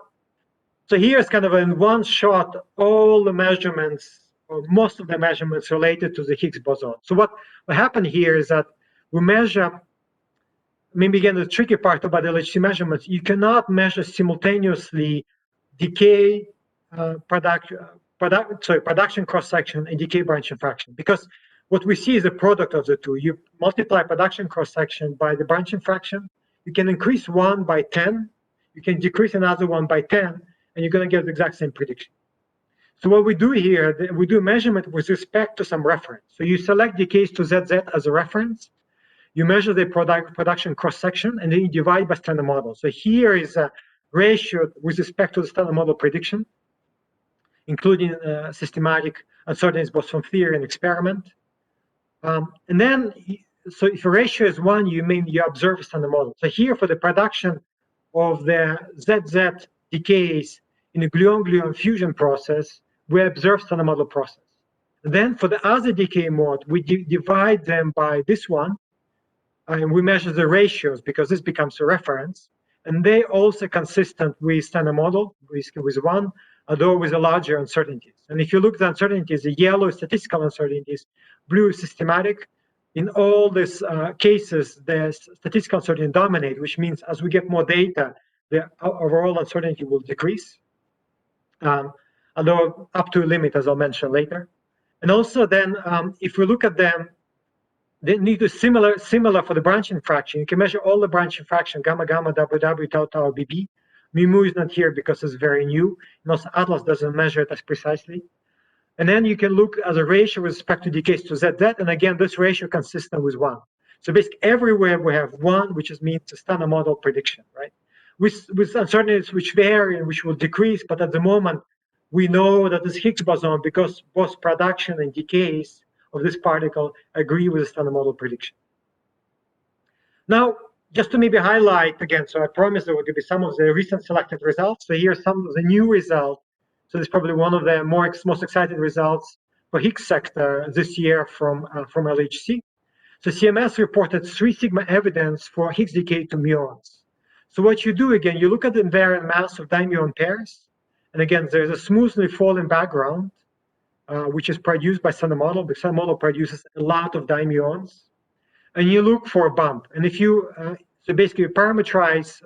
so here's kind of in one shot all the measurements, or most of the measurements related to the Higgs boson. So what happened here is that we measure, maybe again the tricky part about LHC measurements, you cannot measure simultaneously decay, production cross-section and decay branching fraction, because what we see is a product of the two. You multiply production cross-section by the branching fraction, you can increase one by 10, you can decrease another one by 10, and you're going to get the exact same prediction. So what we do here, we do a measurement with respect to some reference. So you select decays to ZZ as a reference, you measure the production cross-section, and then you divide by standard model. So here is a ratio with respect to the standard model prediction, including systematic uncertainties both from theory and experiment. And then, so if a ratio is 1, you mean you observe a standard model. So here for the production of the ZZ decays in a gluon-gluon fusion process, we observe standard model process. And then for the other decay mode, we divide them by this one, and we measure the ratios because this becomes a reference. And they also consistent with standard model, with 1, although with a larger uncertainties. And if you look at the uncertainties, the yellow is statistical uncertainties, blue is systematic. In all these cases, the statistical uncertainty dominate, which means as we get more data, the overall uncertainty will decrease, although up to a limit, as I'll mention later. And also then, if we look at them, they need to similar for the branching fraction. You can measure all the branching fraction, gamma, gamma, WW, tau, tau, BB. Mu is not here because it's very new. And also Atlas doesn't measure it as precisely. And then you can look at a ratio with respect to decays to ZZ. And again, this ratio consistent with 1. So basically everywhere we have 1, which means a standard model prediction, right? With uncertainties which vary and which will decrease, but at the moment, we know that this Higgs boson, because both production and decays of this particle agree with the standard model prediction. Now, just to maybe highlight again, so I promised there would be some of the recent selected results. So here's some of the new results. So this is probably one of the most exciting results for Higgs sector this year from LHC. So CMS reported 3 sigma evidence for Higgs decay to muons. So what you do again, you look at the invariant mass of dimuon pairs, and again, there's a smoothly falling background, which is produced by standard model. The standard model produces a lot of dimuons, and you look for a bump. And if you so basically parameterize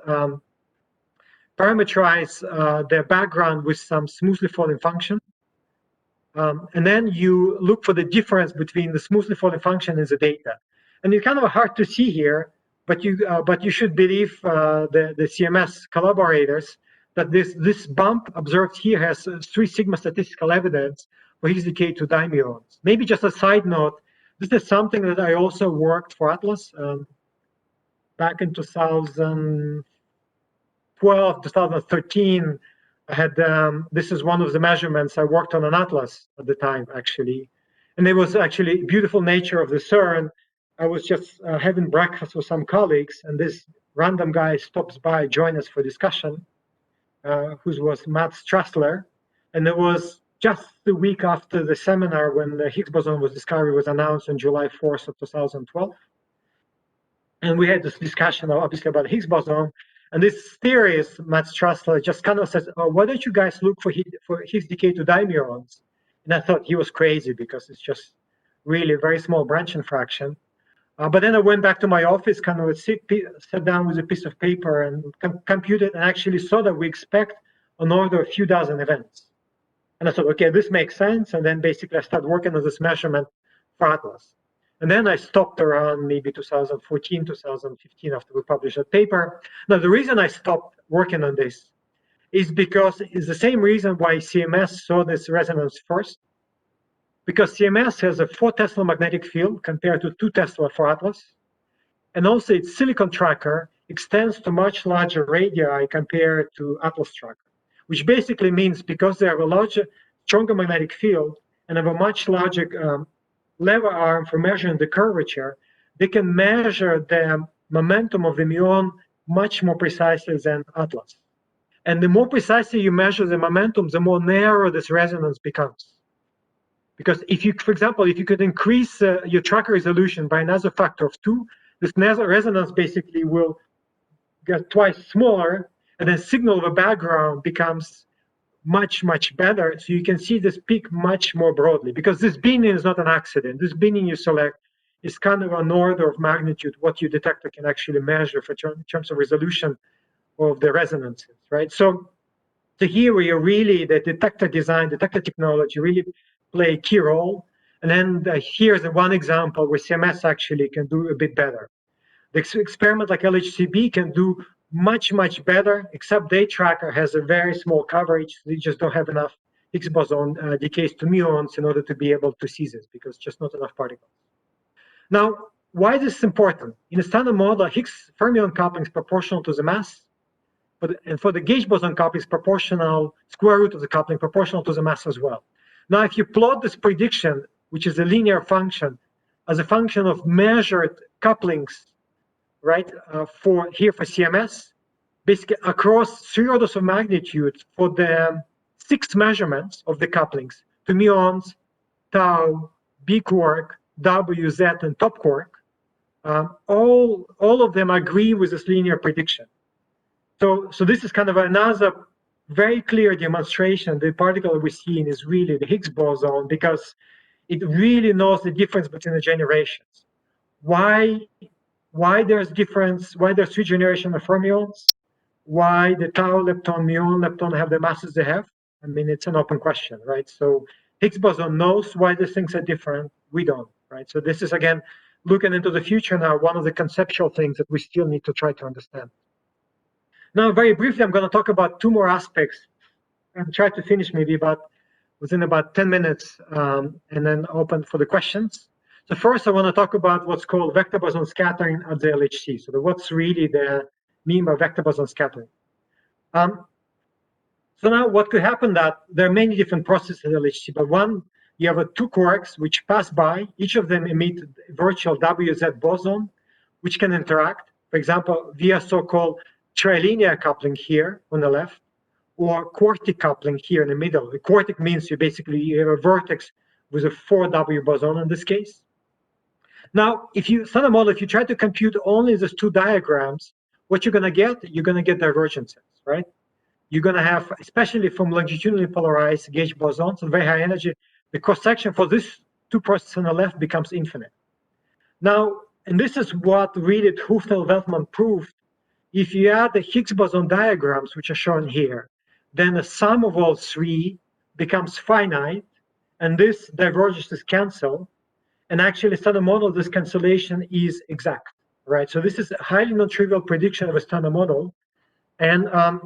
the background with some smoothly falling function, and then you look for the difference between the smoothly falling function and the data. And it's kind of hard to see here, but you should believe the CMS collaborators that this bump observed here has 3 sigma statistical evidence for Higgs decay to dimuons. Maybe just a side note, this is something that I also worked for Atlas back in 2012, 2013. I had this is one of the measurements I worked on Atlas at the time, actually, and it was actually beautiful nature of the CERN. I was just having breakfast with some colleagues, and this random guy stops by, join us for discussion, who was Matt Strassler, and it was just the week after the seminar when the Higgs boson discovery was announced on July 4th of 2012. And we had this discussion, obviously, about Higgs boson. And this theorist, Matt Strassler, just kind of says, oh, why don't you guys look for Higgs decay to dimuons? And I thought he was crazy because it's just really a very small branching fraction. But then I went back to my office, kind of sat down with a piece of paper and computed and actually saw that we expect an order of a few dozen events. And I thought, okay, this makes sense. And then basically I started working on this measurement for Atlas. And then I stopped around maybe 2014, 2015 after we published that paper. Now, the reason I stopped working on this is because it's the same reason why CMS saw this resonance first. Because CMS has a 4 Tesla magnetic field compared to 2 Tesla for Atlas. And also its silicon tracker extends to much larger radii compared to Atlas tracker, which basically means because they have a larger, stronger magnetic field, and have a much larger lever arm for measuring the curvature, they can measure the momentum of the muon much more precisely than Atlas. And the more precisely you measure the momentum, the more narrow this resonance becomes. Because if you, for example, if you could increase your tracker resolution by another factor of 2, this resonance basically will get twice smaller, and the signal of a background becomes much, much better. So you can see this peak much more broadly, because this binning is not an accident. This binning you select is kind of an order of magnitude what your detector can actually measure in terms of resolution of the resonances, right? So here we are really, the detector design, detector technology really play a key role. And then here's one example where CMS actually can do a bit better. The experiment like LHCb can do much, much better, except day tracker has a very small coverage. They just don't have enough Higgs boson decays to muons in order to be able to see this, because just not enough particles. Now, why this is important? In a standard model, Higgs fermion coupling is proportional to the mass, and for the gauge boson coupling is proportional, square root of the coupling proportional to the mass as well. Now, if you plot this prediction, which is a linear function, as a function of measured couplings, right, for CMS, basically across 3 orders of magnitude for the 6 measurements of the couplings to muons, tau, B quark, W, Z, and top quark, all of them agree with this linear prediction. So this is kind of another very clear demonstration. The particle we're seeing is really the Higgs boson, because it really knows the difference between the generations. Why there's difference, why there's 3 generations of fermions, why the tau lepton, muon lepton have the masses they have. I mean, it's an open question, right? So Higgs boson knows why these things are different. We don't, right? So this is, again, looking into the future now, one of the conceptual things that we still need to try to understand. Now, very briefly, I'm going to talk about 2 more aspects and try to finish maybe within about 10 minutes, and then open for the questions. So first, I want to talk about what's called vector boson scattering at the LHC. So what's really the mean by vector boson scattering? So now what could happen that there are many different processes at LHC, but one, you have 2 quarks which pass by, each of them emit virtual WZ boson, which can interact, for example, via so-called trilinear coupling here on the left, or quartic coupling here in the middle. The quartic means you have a vertex with a 4W boson in this case. Now, if you standard model, if you try to compute only these 2 diagrams, what you're going to get divergences, right? You're going to have, especially from longitudinally polarized gauge bosons, very high energy, the cross-section for these 2 processes on the left becomes infinite. Now, and this is what really 't Hooft and Veltman proved. If you add the Higgs boson diagrams, which are shown here, then the sum of all 3 becomes finite, and this divergence is canceled. And actually, standard model, this cancellation is exact, right? So this is a highly non-trivial prediction of a standard model. And I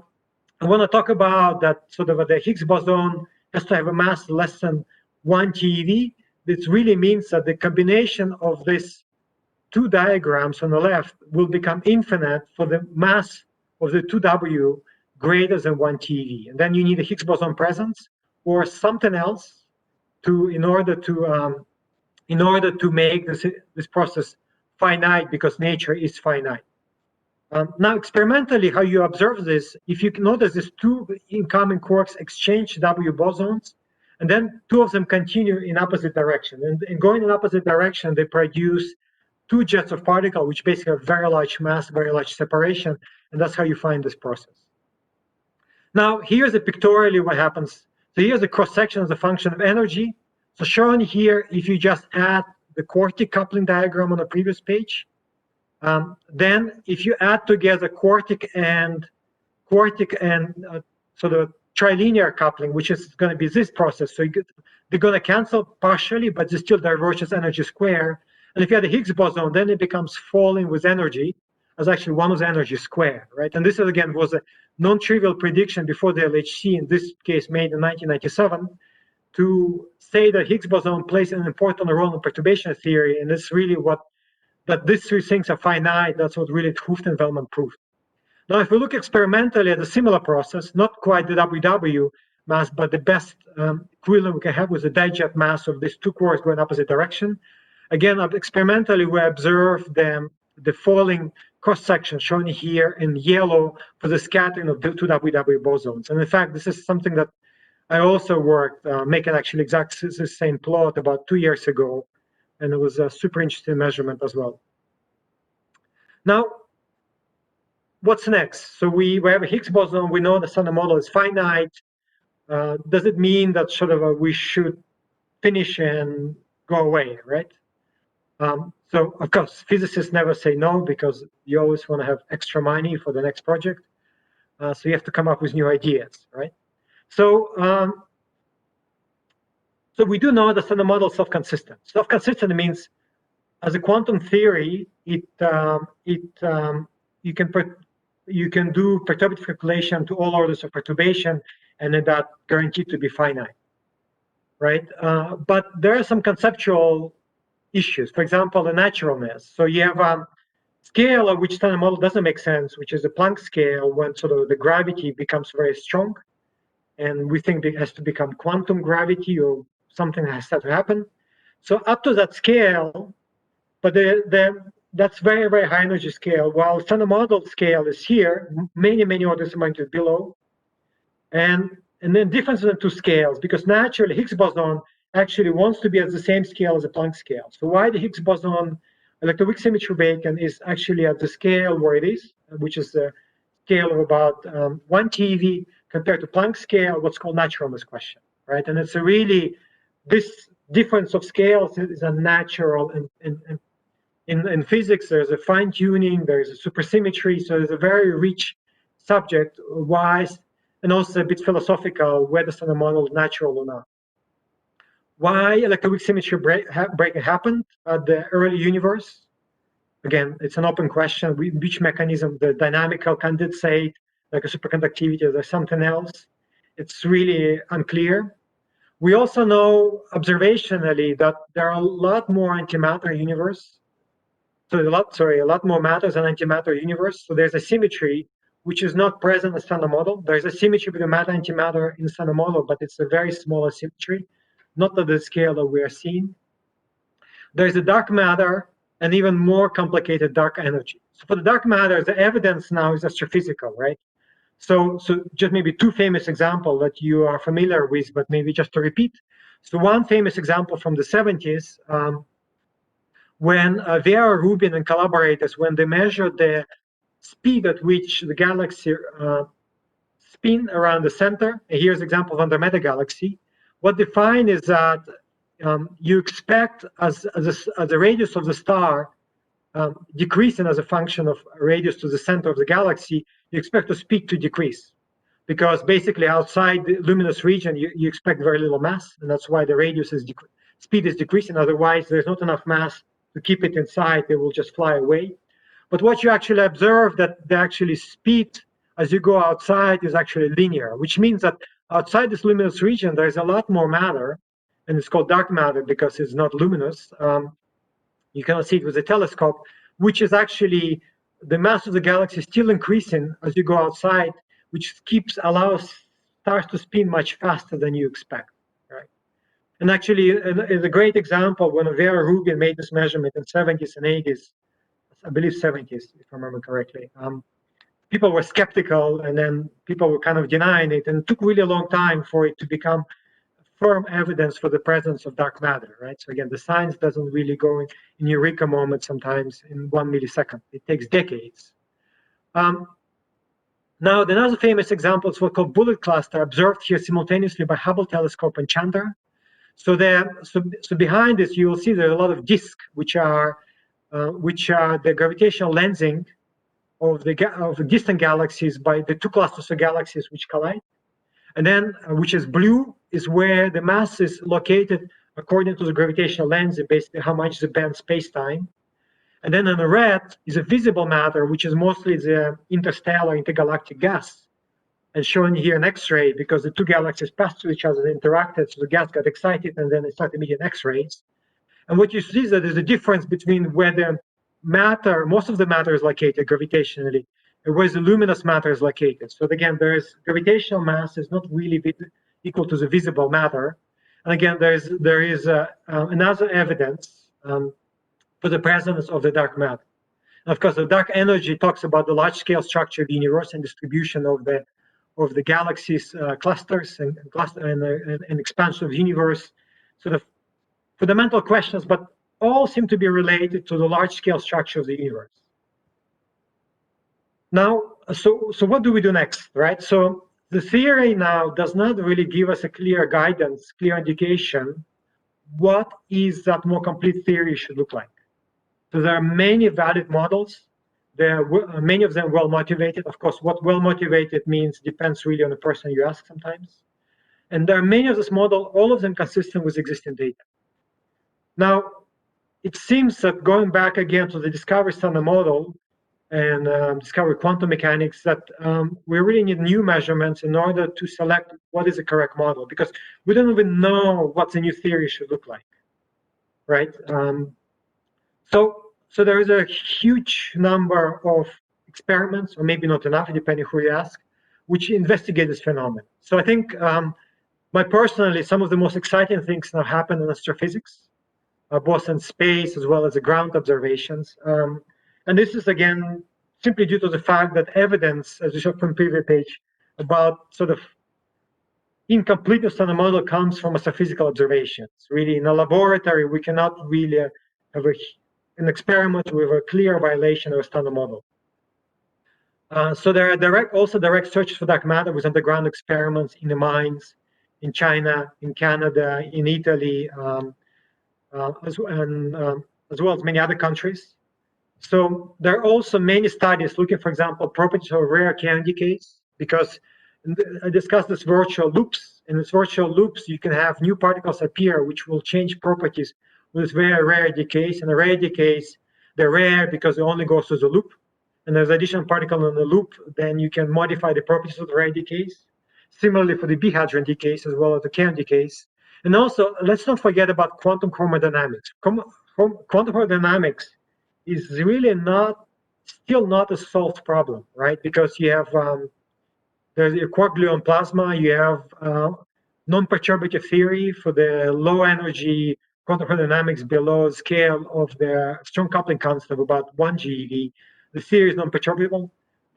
want to talk about that sort of the Higgs boson has to have a mass less than 1 TeV. This really means that the combination of these 2 diagrams on the left will become infinite for the mass of the 2W greater than 1 TeV. And then you need a Higgs boson presence or something else in order to make this process finite, because nature is finite. Now, experimentally, how you observe this, if you notice these 2 incoming quarks exchange W bosons, and then 2 of them continue in opposite direction. And in going in opposite direction, they produce 2 jets of particle, which basically have very large mass, very large separation, and that's how you find this process. Now, here's pictorially what happens. So here's the cross-section as a function of energy. So shown here, if you just add the quartic coupling diagram on the previous page, then if you add together quartic and sort of trilinear coupling, which is going to be this process, so they're going to cancel partially, but they still diverge as energy square. And if you add a Higgs boson, then it becomes falling with energy as actually 1 with energy square, right? And this is, again, was a non-trivial prediction before the LHC, in this case made in 1997, to say that Higgs boson plays an important role in perturbation theory, and it's really that these 3 things are finite. That's what really 't Hooft and Veltman proved. Now, if we look experimentally at a similar process, not quite the WW, mass, but the best equivalent we can have was the digest mass of these two cores going opposite direction. Again, experimentally, we observed the falling cross-section shown here in yellow for the scattering of the two WW bosons. And in fact, this is something that I also worked, making actually exactly the same plot about 2 years ago. And it was a super interesting measurement as well. Now, what's next? So we have a Higgs boson. We know the standard model is finite. Does it mean that sort of we should finish and go away, right? So of course, physicists never say no because you always want to have extra money for the next project. So you have to come up with new ideas, right? So so we do know the standard model is self-consistent. Self-consistent means, as a quantum theory, you can do perturbative calculation to all orders of perturbation, and then that guaranteed to be finite, right? But there are some conceptual issues. For example, the naturalness. So you have a scale of which standard model doesn't make sense, which is the Planck scale, when sort of the gravity becomes very strong, and we think it has to become quantum gravity or something has to happen. So up to that scale, but that's very, very high energy scale, while standard model scale is here, many, many orders of magnitude below. And then difference in the two scales, because naturally Higgs boson actually wants to be at the same scale as the Planck scale. So why the Higgs boson electroweak symmetry bacon is actually at the scale where it is, which is the scale of about 1 TeV compared to Planck scale, what's called naturalness question, right? And it's a really, this difference of scales is a natural, in physics, there's a fine tuning, there's a supersymmetry, so there's a very rich subject, wise, and also a bit philosophical, whether the standard model is natural or not. Why electroweak symmetry breaking happened at the early universe? Again, it's an open question. Which mechanism, the dynamical condensate, like a superconductivity, or there's something else? It's really unclear. We also know observationally that there are a lot more antimatter universe. So a lot more matter than antimatter universe. So there's a symmetry which is not present in the standard model. There's a symmetry between matter and antimatter in the standard model, but it's a very small symmetry, not at the scale that we are seeing. There's a dark matter and even more complicated dark energy. So for the dark matter, the evidence now is astrophysical, right? So just maybe two famous examples that you are familiar with, but maybe just to repeat. So one famous example from the 70s, when Vera Rubin and collaborators, when they measured the speed at which the galaxy spin around the center, and here's an example of Andromeda galaxy, what they find is that you expect as the radius of the star decreasing as a function of radius to the center of the galaxy, you expect the speed to decrease. Because basically outside the luminous region, you expect very little mass, and that's why the radius is speed is decreasing. Otherwise, there's not enough mass to keep it inside, they will just fly away. But what you actually observe that the actually speed as you go outside is actually linear, which means that outside this luminous region, there's a lot more matter, and it's called dark matter because it's not luminous. You cannot see it with a telescope, which is actually the mass of the galaxy still increasing as you go outside, which allows stars to spin much faster than you expect, right? And actually, is a great example when Vera Rubin made this measurement in 70s and 80s, I believe 70s, if I remember correctly. People were skeptical, and then people were kind of denying it, and it took really a long time for it to become firm evidence for the presence of dark matter, right? So again, the science doesn't really go in eureka moment sometimes in 1 millisecond. It takes decades. Now, another famous example is what's called bullet cluster, observed here simultaneously by Hubble telescope and Chandra. So behind this, you will see there's a lot of disks, which are the gravitational lensing of distant galaxies by the two clusters of galaxies which collide. And then, which is blue, is where the mass is located according to the gravitational lensing, basically how much the bend space-time. And then in the red is a visible matter, which is mostly the interstellar intergalactic gas. And shown here in X-ray, because the two galaxies passed through each other, they interacted, so the gas got excited, and then it started emitting X-rays. And what you see is that there's a difference between where the matter, most of the matter is located gravitationally, and where the luminous matter is located. So again, there is gravitational mass is not really equal to the visible matter. And again, there is another evidence for the presence of the dark matter. And of course, the dark energy talks about the large-scale structure of the universe and distribution of the galaxies, clusters, and expansion of the universe. Sort of fundamental questions, but all seem to be related to the large-scale structure of the universe. Now, so what do we do next, right? So the theory now does not really give us a clear guidance, clear indication what is that more complete theory should look like. So there are many valid models. There are many of them well motivated. Of course, what well motivated means depends really on the person you ask sometimes. And there are many of this model, all of them consistent with existing data. Now, it seems that going back again to the discovery standard model and discovery quantum mechanics, that we really need new measurements in order to select what is the correct model, because we don't even know what the new theory should look like, right? So there is a huge number of experiments, or maybe not enough, depending who you ask, which investigate this phenomenon. So I think, personally, some of the most exciting things now happen in astrophysics, both in space as well as the ground observations. And this is, again, simply due to the fact that evidence, as we showed from the previous page, about sort of incompleteness on the model comes from astrophysical observations. Really, in a laboratory, we cannot really have an experiment with a clear violation of a standard model. So there are also direct searches for dark matter with underground experiments in the mines, in China, in Canada, in Italy, as well as many other countries. So there are also many studies looking, for example, properties of rare chain decays, because I discussed this virtual loops. In this virtual loops, you can have new particles appear, which will change properties with very rare decays. And the rare decays, they're rare because it only goes through the loop. And there's additional particle in the loop, then you can modify the properties of the rare decays. Similarly for the B-hadron decays as well as the chain decays. And also, let's not forget about quantum chromodynamics. Quantum chromodynamics is really still not a solved problem, right? Because you have there's a quark gluon plasma, you have non-perturbative theory for the low energy quantum chromodynamics below the scale of the strong coupling constant of about 1 GeV. The theory is non-perturbable,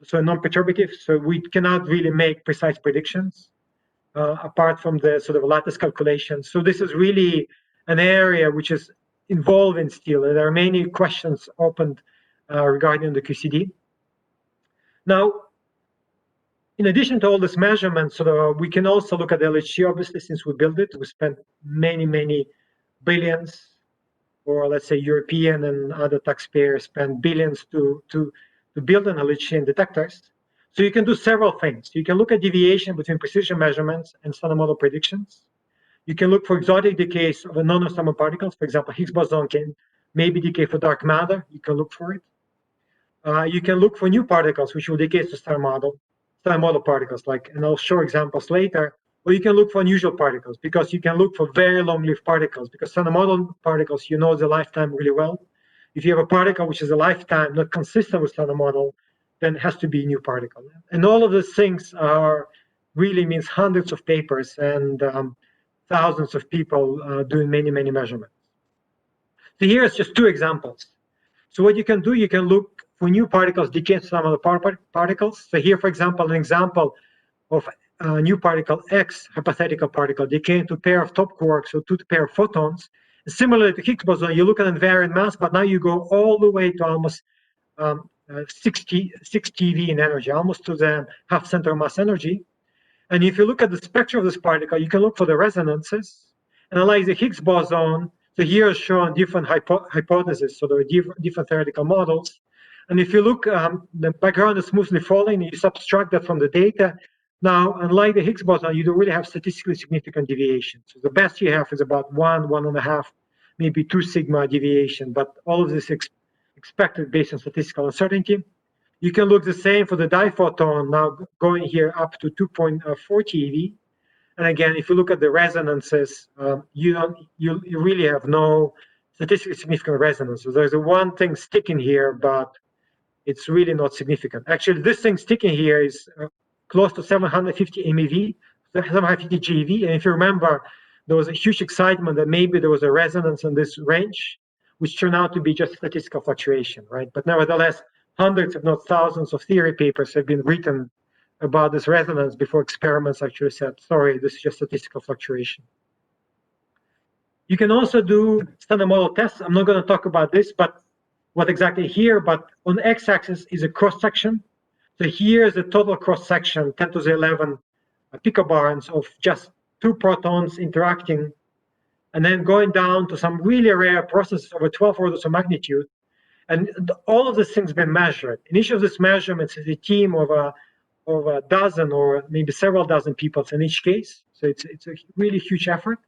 so non-perturbative, so we cannot really make precise predictions apart from the sort of lattice calculations. So this is really an area which is involving still. There are many questions opened regarding the QCD. Now, in addition to all these measurements, we can also look at LHC, obviously, since we built it. We spent many billions, or let's say European and other taxpayers spend billions to build an LHC and detectors. So you can do several things. You can look at deviation between precision measurements and standard model predictions. You can look for exotic decays of non-unstable particles. For example, Higgs boson can maybe decay for dark matter. You can look for it. You can look for new particles which will decay to standard model particles, and I'll show examples later. Or you can look for unusual particles, because you can look for very long-lived particles, because standard model particles, you know the lifetime really well. If you have a particle which is a lifetime not consistent with standard model, then it has to be a new particle. And all of these things really means hundreds of papers and thousands of people doing many measurements. So here's just two examples. So what you can do, you can look for new particles decaying to some of the particles. So here, for example, an example of a new particle X, hypothetical particle, decaying to a pair of top quarks or to a pair of photons. And similarly to Higgs boson, you look at invariant mass, but now you go all the way to almost 6 TeV in energy, almost to the half center mass energy. And if you look at the spectrum of this particle, you can look for the resonances. And unlike the Higgs boson, so here is shown different hypotheses, so there are different theoretical models. And if you look, the background is smoothly falling, and you subtract that from the data. Now, unlike the Higgs boson, you don't really have statistically significant deviation. So the best you have is about 1.5, maybe 2 sigma deviation, but all of this is expected based on statistical uncertainty. You can look the same for the diphoton, now going here up to 2.4 TeV. And again, if you look at the resonances, you really have no statistically significant resonances. There's one thing sticking here, but it's really not significant. Actually, this thing sticking here is close to 750 MeV somehow 50 GeV. And if you remember, there was a huge excitement that maybe there was a resonance in this range, which turned out to be just statistical fluctuation, right? But nevertheless, hundreds, if not thousands, of theory papers have been written about this resonance before experiments actually said, sorry, this is just statistical fluctuation. You can also do standard model tests. I'm not going to talk about this, but what exactly here, but on the x-axis is a cross-section. So here is the total cross-section, 10 to the 11 picobarns of just 2 protons interacting, and then going down to some really rare processes over 12 orders of magnitude. And all of these things been measured. And each of these measurements is a team of a dozen or maybe several dozen people in each case. So it's a really huge effort.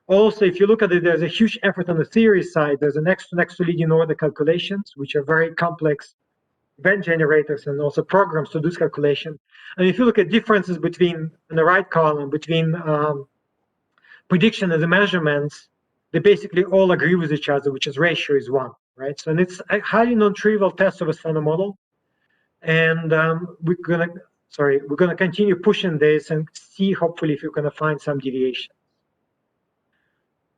Also, if you look at it, there's a huge effort on the theory side. There's a next to leading order calculations, which are very complex event generators and also programs to do this calculation. And if you look at differences between, in the right column, between prediction and the measurements, they basically all agree with each other, which is ratio is 1, right? So and it's a highly non-trivial test of a standard model. And we're gonna continue pushing this and see hopefully if you're gonna find some deviation.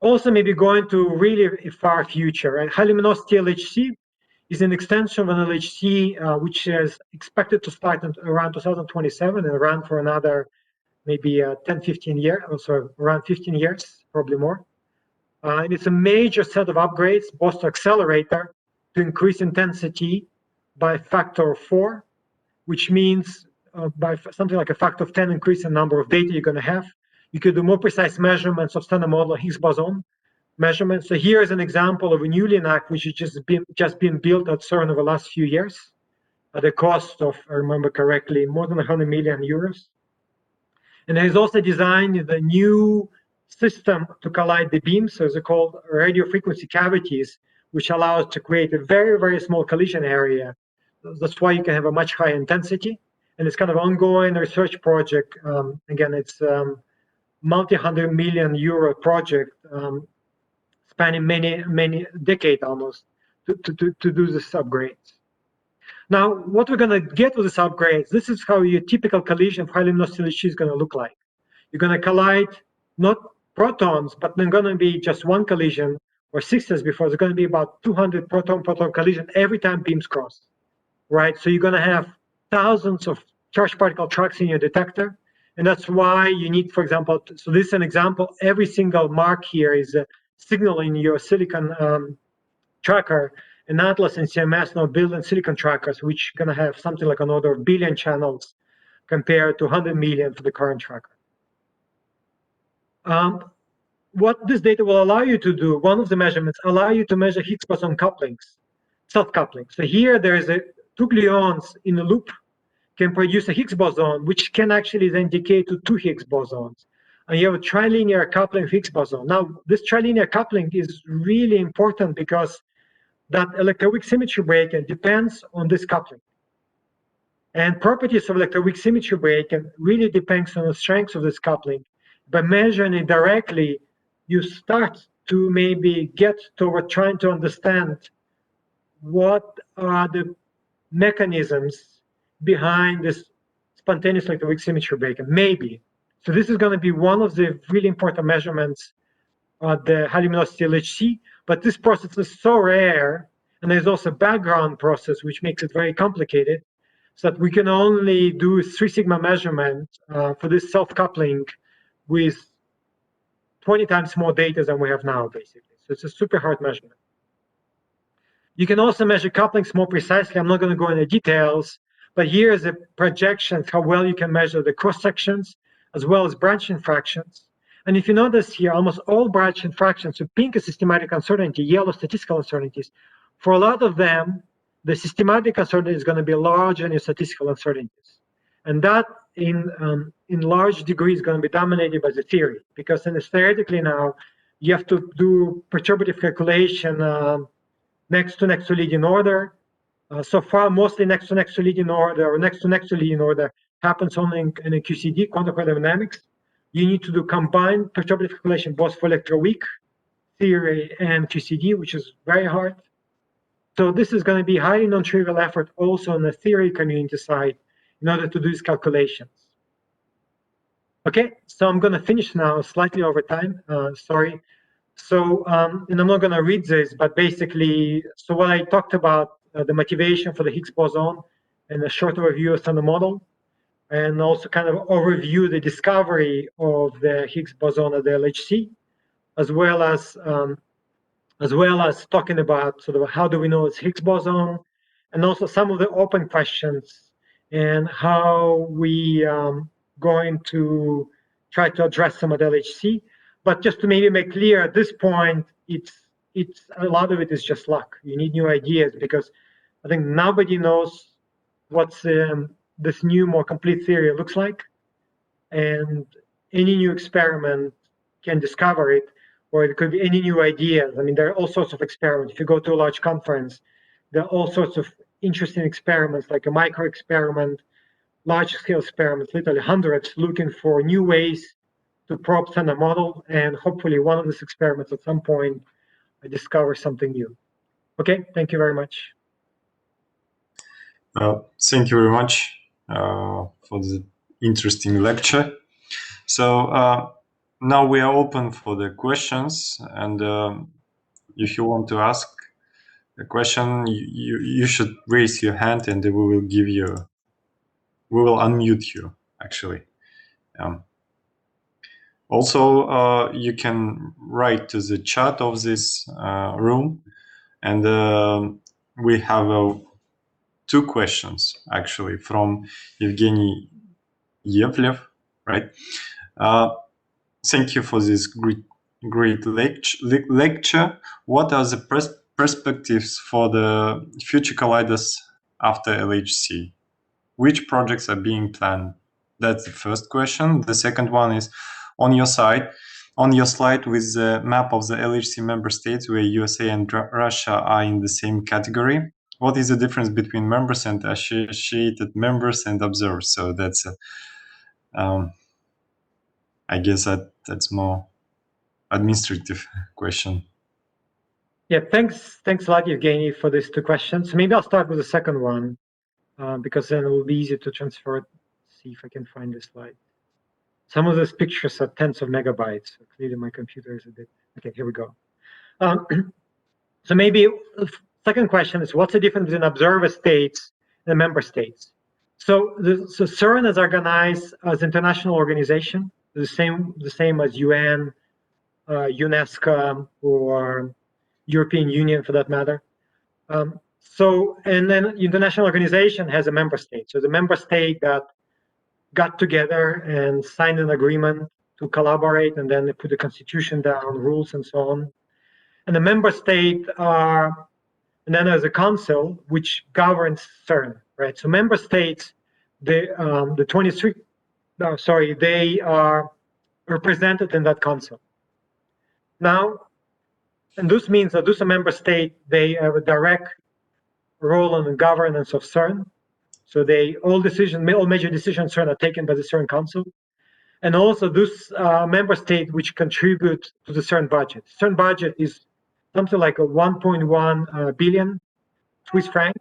Also, maybe going to really a far future, right? High luminosity LHC is an extension of an LHC which is expected to start around 2027 and run for another maybe 10, 15 years, also around 15 years, probably more. And it's a major set of upgrades, both to Accelerator to increase intensity by a factor of 4, which means by something like a factor of 10 increase in number of data you're going to have. You could do more precise measurements of standard model Higgs boson measurements. So here is an example of a new LINAC, which has just been built at CERN over the last few years at a cost of, I remember correctly, more than 100 million euros. And it is also designed the new system to collide the beams, so they're called radio frequency cavities, which allows to create a very, very small collision area. That's why you can have a much higher intensity. And it's kind of ongoing research project. Again, it's multi-hundred million euro project spanning many decades almost to do these upgrades. Now, what we're going to get with these upgrades, this is how your typical collision of high luminosity LHC is going to look like. You're going to collide not protons, but they're going to be just one collision, or 6 as before. There's going to be about 200 proton-proton collision every time beams cross, right? So you're going to have thousands of charged particle tracks in your detector. And that's why you need, for example, so this is an example, every single mark here is a signal in your silicon tracker. And Atlas and CMS now building silicon trackers, which are going to have something like an order of billion channels compared to 100 million for the current tracker. What this data will allow you to do, one of the measurements, allow you to measure Higgs boson couplings, self-coupling. So here there is a 2 gluons in a loop can produce a Higgs boson, which can actually then decay to 2 Higgs bosons. And you have a trilinear coupling of Higgs boson. Now, this trilinear coupling is really important because that electroweak symmetry breaking depends on this coupling. And properties of electroweak symmetry breaking really depends on the strength of this coupling. By measuring it directly, you start to maybe get toward trying to understand what are the mechanisms behind this spontaneous electroweak symmetry breaking, maybe. So this is going to be one of the really important measurements at the high luminosity LHC, but this process is so rare, and there's also a background process which makes it very complicated, so that we can only do 3 sigma measurement for this self-coupling with 20 times more data than we have now, basically. So it's a super hard measurement. You can also measure couplings more precisely. I'm not going to go into details, but here is a projection of how well you can measure the cross-sections as well as branch infractions. And if you notice here, almost all branch infractions, so pink is systematic uncertainty, yellow statistical uncertainties. For a lot of them, the systematic uncertainty is going to be larger than your statistical uncertainties. And that in large degree is going to be dominated by the theory, because then theoretically now you have to do perturbative calculation next to leading order. So far, mostly next to leading order or next to leading order happens only in a QCD, quantum dynamics. You need to do combined perturbative calculation both for electroweak theory and QCD, which is very hard. So this is going to be highly non-trivial effort also on the theory community side in order to do these calculations. Okay, so I'm going to finish now, slightly over time. Sorry. So, and I'm not going to read this, but basically, so what I talked about, the motivation for the Higgs boson, and a short overview of the model, and also kind of overview the discovery of the Higgs boson at the LHC, as well as talking about sort of how do we know it's Higgs boson, and also some of the open questions and how we going to try to address some at LHC. But just to maybe make clear at this point, it's a lot of it is just luck. You need new ideas because I think nobody knows what's this new, more complete theory looks like, and any new experiment can discover it, or it could be any new ideas. I mean, there are all sorts of experiments. If you go to a large conference, there are all sorts of interesting experiments, like a micro experiment, large scale experiments, literally hundreds, looking for new ways to probe send a model, and hopefully one of these experiments at some point discover something new. Okay, thank you very much. Thank you very much for the interesting lecture. So now we are open for the questions, and if you want to ask a question, you should raise your hand, and we will unmute you, actually. Also, you can write to the chat of this room, and we have 2 questions, actually, from Evgeny Yevlev, right? Thank you for this great lecture. What are the perspectives for the future colliders after LHC? Which projects are being planned? That's the first question. The second one is, on your slide with the map of the LHC member states where USA and Russia are in the same category, what is the difference between members and associated members and observers? So that's I guess that's more administrative question. Yeah, thanks a lot, Evgeny, for these 2 questions. So maybe I'll start with the second one, because then it will be easy to transfer it. See if I can find the slide. Some of those pictures are tens of megabytes. So clearly my computer is a bit, okay, here we go. So maybe the second question is, what's the difference between observer states and member states? So CERN is organized as an international organization, the same as UN, UNESCO, or European Union for that matter. And then international organization has a member state. So the member state that got together and signed an agreement to collaborate, and then they put the constitution down, rules, and so on. And the member state are, and then there's a council which governs CERN, right? So member states, the 23, no, sorry, they are represented in that council. Now, and this means that this member state, they have a direct role in the governance of CERN. So all major decisions CERN are taken by the CERN Council. And also this member state which contribute to the CERN budget. CERN budget is something like a 1.1 billion Swiss franc.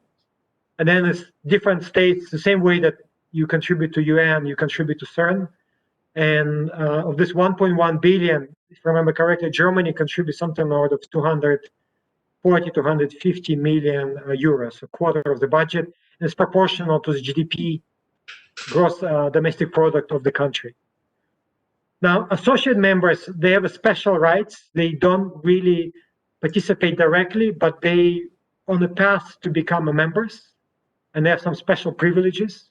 And then it's different states, the same way that you contribute to UN, you contribute to CERN. And of this 1.1 billion, if I remember correctly, Germany contributes something out of 240 to 150 million euros, a quarter of the budget. And it's proportional to the GDP, gross domestic product of the country. Now, associate members, they have a special rights. They don't really participate directly, but they on the path to become members, and they have some special privileges.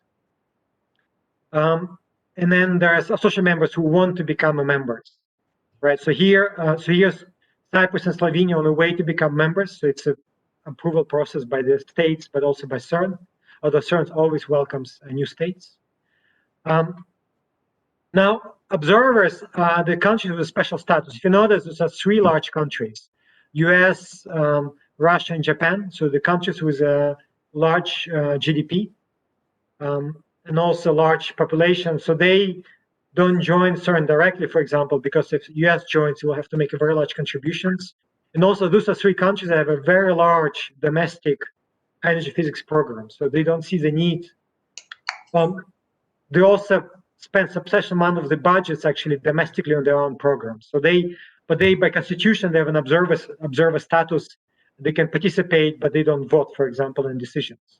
And then there's associate members who want to become members, right? So here's Cyprus and Slovenia on the way to become members. So it's an approval process by the states, but also by CERN, although CERN always welcomes new states. Now, observers are the countries with a special status. If you notice, there's 3 large countries, US, Russia, and Japan. So the countries with a large GDP and also large population. So they don't join CERN directly, for example, because if US joins, it will have to make a very large contributions. And also those are 3 countries that have a very large domestic energy physics program. So they don't see the need. They also spend substantial amount of the budgets actually domestically on their own programs. So but they by constitution they have an observer status. They can participate, but they don't vote, for example, in decisions.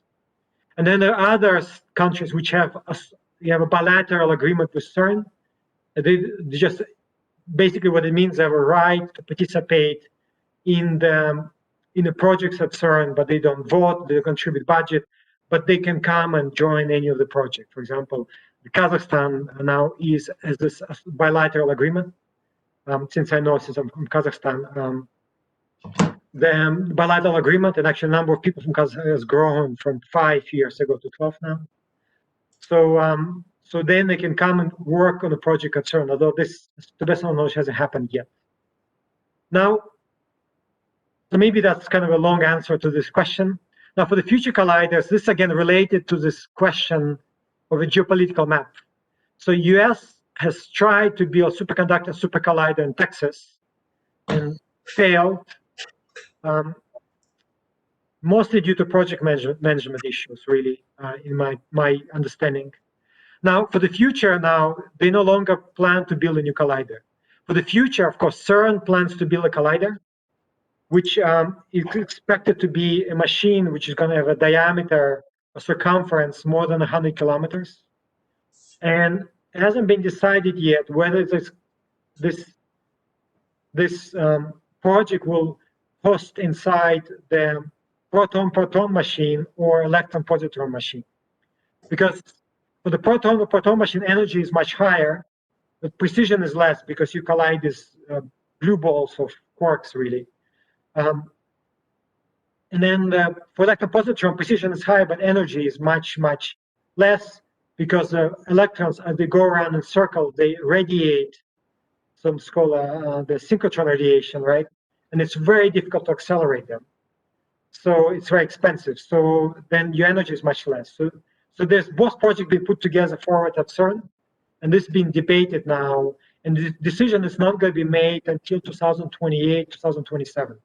And then there are other countries which have a bilateral agreement with CERN. They just basically what it means they have a right to participate in the projects at CERN, but they don't vote, they don't contribute budget, but they can come and join any of the project. For example, Kazakhstan now has this bilateral agreement. Since I'm from Kazakhstan, the bilateral agreement, and actually, a number of people from Kazakhstan has grown from 5 years ago to 12 now. So then they can come and work on a project at CERN, although this, to the best of my knowledge, hasn't happened yet. Now, so maybe that's kind of a long answer to this question. Now, for the future colliders, this again related to this question of a geopolitical map. So US has tried to build superconductor super collider in Texas and failed, mostly due to project management issues, really, in my understanding. Now, for the future, they no longer plan to build a new collider. For the future, of course, CERN plans to build a collider, which is expected to be a machine which is going to have a diameter, a circumference more than 100 kilometers. And it hasn't been decided yet whether this project will host inside the proton-proton machine or electron-positron machine. Because for the proton machine, energy is much higher, but precision is less because you collide these blue balls of quarks, really. And then for electron-positron, precision is high, but energy is much, much less because the electrons, as they go around in a circle, they radiate something called the synchrotron radiation, right? And it's very difficult to accelerate them. So it's very expensive. So then your energy is much less. So there's both projects being put together forward at CERN, and this is being debated now. And the decision is not going to be made until 2028, 2027.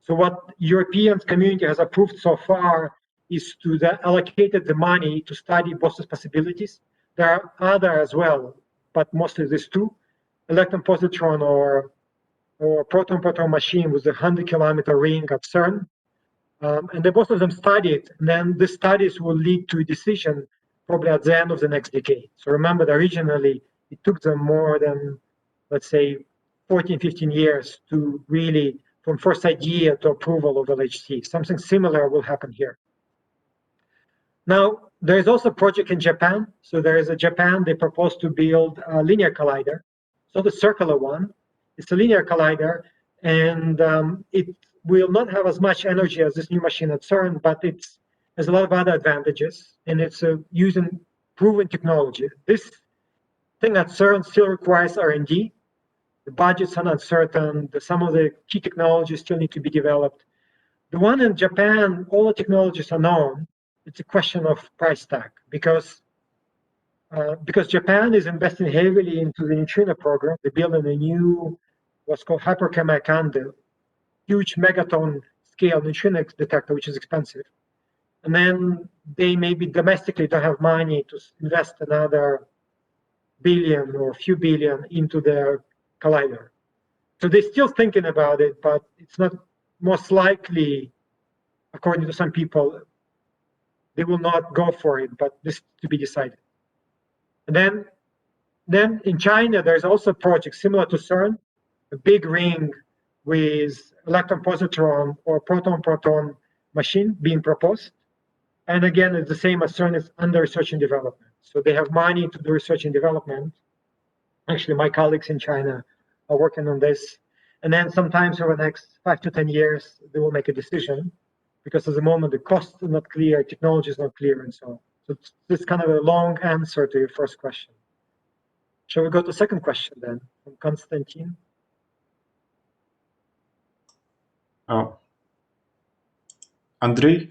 So what European community has approved so far is to allocated the money to study both these possibilities. There are other as well, but mostly these two, electron-positron or proton-proton machine with a 100-kilometer ring at CERN. And both of them studied, and then the studies will lead to a decision probably at the end of the next decade. So remember that originally it took them more than, let's say, 14, 15 years to really, from first idea to approval of LHC. Something similar will happen here. Now, there is also a project in Japan. So there is a Japan, they propose to build a linear collider. So the circular one, it's a linear collider, and it will not have as much energy as this new machine at CERN, but it has a lot of other advantages, and it's using proven technology. This thing at CERN still requires R&D. The budgets are uncertain. Some of the key technologies still need to be developed. The one in Japan, all the technologies are known. It's a question of price tag because Japan is investing heavily into the neutrino program. They're building a new, what's called hyperchemical, huge megaton scale neutrino detector, which is expensive. And then they maybe domestically don't have money to invest another billion or a few billion into their collider. So they're still thinking about it, but it's not most likely, according to some people, they will not go for it, but this is to be decided. And then in China, there's also a project similar to CERN, a big ring with electron-positron or proton-proton machine being proposed. And again, it's the same as CERN, is under research and development. So they have money to do research and development. Actually, my colleagues in China are working on this. And then sometimes over the next 5 to 10 years, they will make a decision because at the moment, the costs are not clear, technology is not clear, and so on. So this is kind of a long answer to your first question. Shall we go to the second question then, from Konstantin? Andrei?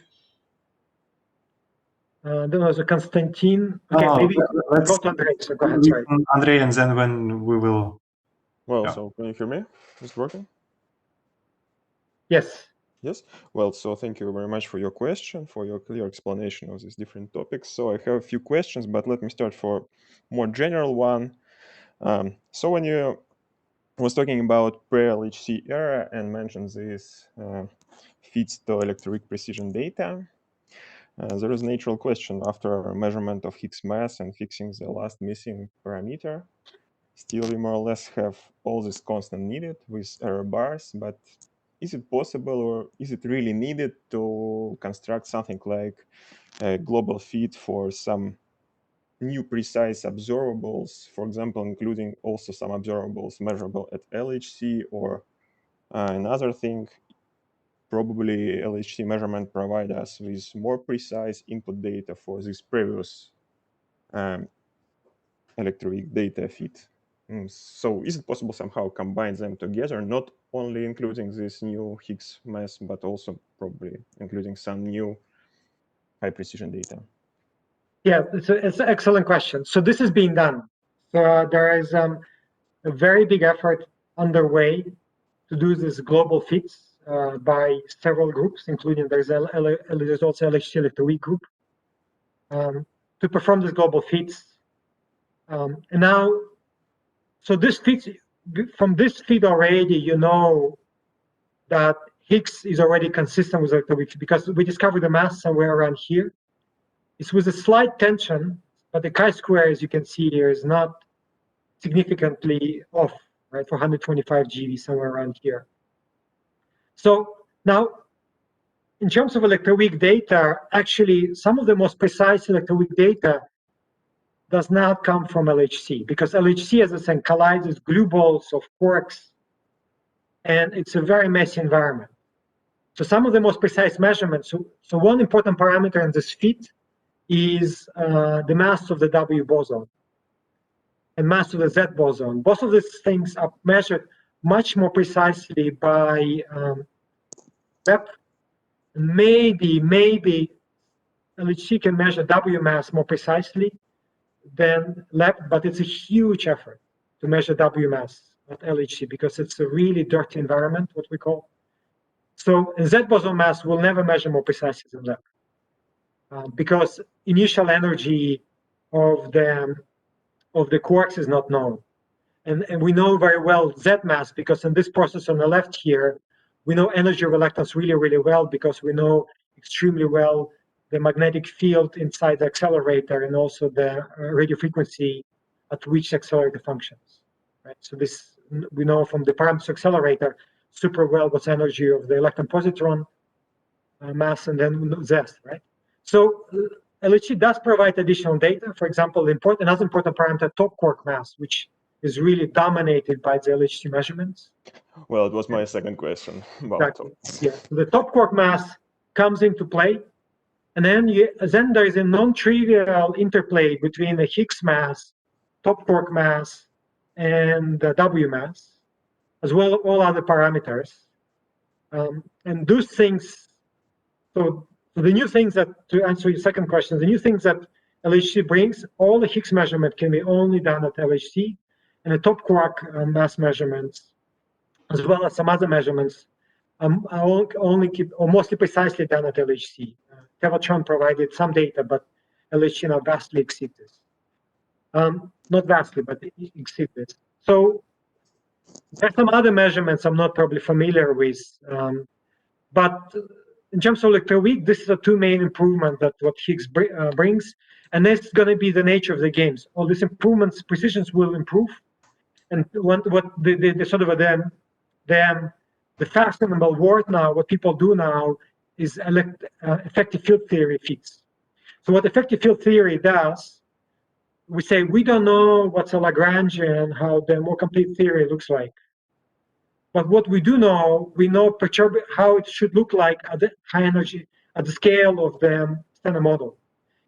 Then there's a Konstantin. Okay, maybe let's go to Andrei. So go ahead, sorry. Andrei, and then when we will... Well, so can you hear me? Is it working? Yes. Yes, well, so thank you very much for your question, for your clear explanation of these different topics. So I have a few questions, but let me start for more general one. So when you was talking about pre-LHC era and mentioned this feeds to electroweak precision data, there is a natural question after measurement of Higgs mass and fixing the last missing parameter. Still, we more or less have all this constant needed with error bars, but is it possible or is it really needed to construct something like a global fit for some new precise observables, for example, including also some observables measurable at LHC or another thing? Probably LHC measurement provide us with more precise input data for this previous electroweak data fit. So is it possible somehow combine them together, not only including this new Higgs mass, but also probably including some new high precision data? Yeah, it's an excellent question. So this is being done. So there is a very big effort underway to do this global fits by several groups, including there's also LHC electroweak group to perform this global fits. And now, so this fits from this feed already, you know that Higgs is already consistent with electroweak because we discovered the mass somewhere around here. It's with a slight tension, but the chi-square, as you can see here, is not significantly off, right, for 125 GeV, somewhere around here. So now, in terms of electroweak data, actually, some of the most precise electroweak data does not come from LHC, because LHC, as I said, collides glue balls of quarks, and it's a very messy environment. So some of the most precise measurements, so one important parameter in this fit is the mass of the W boson and mass of the Z boson. Both of these things are measured much more precisely by LEP. Maybe LHC can measure W mass more precisely than LEP, but it's a huge effort to measure W mass at LHC because it's a really dirty environment, what we call. So Z boson mass will never measure more precisely than LEP because initial energy of the quarks is not known. And we know very well Z mass because in this process on the left here, we know energy reluctance really, really well because we know extremely well the magnetic field inside the accelerator and also the radio frequency at which the accelerator functions. Right? So this we know from the parameters accelerator super well what's energy of the electron positron mass and then Z, right? So LHC does provide additional data. For example, another important parameter, top quark mass, which is really dominated by the LHC measurements. Well, it was my second question about exactly. Yeah, so the top quark mass comes into play, and then there is a non-trivial interplay between the Higgs mass, top quark mass, and the W mass, as well as all other parameters. And those things, so the new things that, to answer your second question, the new things that LHC brings, all the Higgs measurement can be only done at LHC, and the top quark mass measurements, as well as some other measurements, are mostly precisely done at LHC. Tevatron provided some data, but LHC now vastly exceeds this. Not vastly, but exceeds this. So there's some other measurements I'm not probably familiar with, but in terms of electroweak, this is the two main improvements that what Higgs brings, and that's going to be the nature of the games. All these improvements, precisions will improve, and what the sort of the fashionable word now, what people do now is effective field theory fits. So what effective field theory does, we say we don't know what's a Lagrangian, how the more complete theory looks like. But what we do know, we know how it should look like at the high energy, at the scale of the standard model.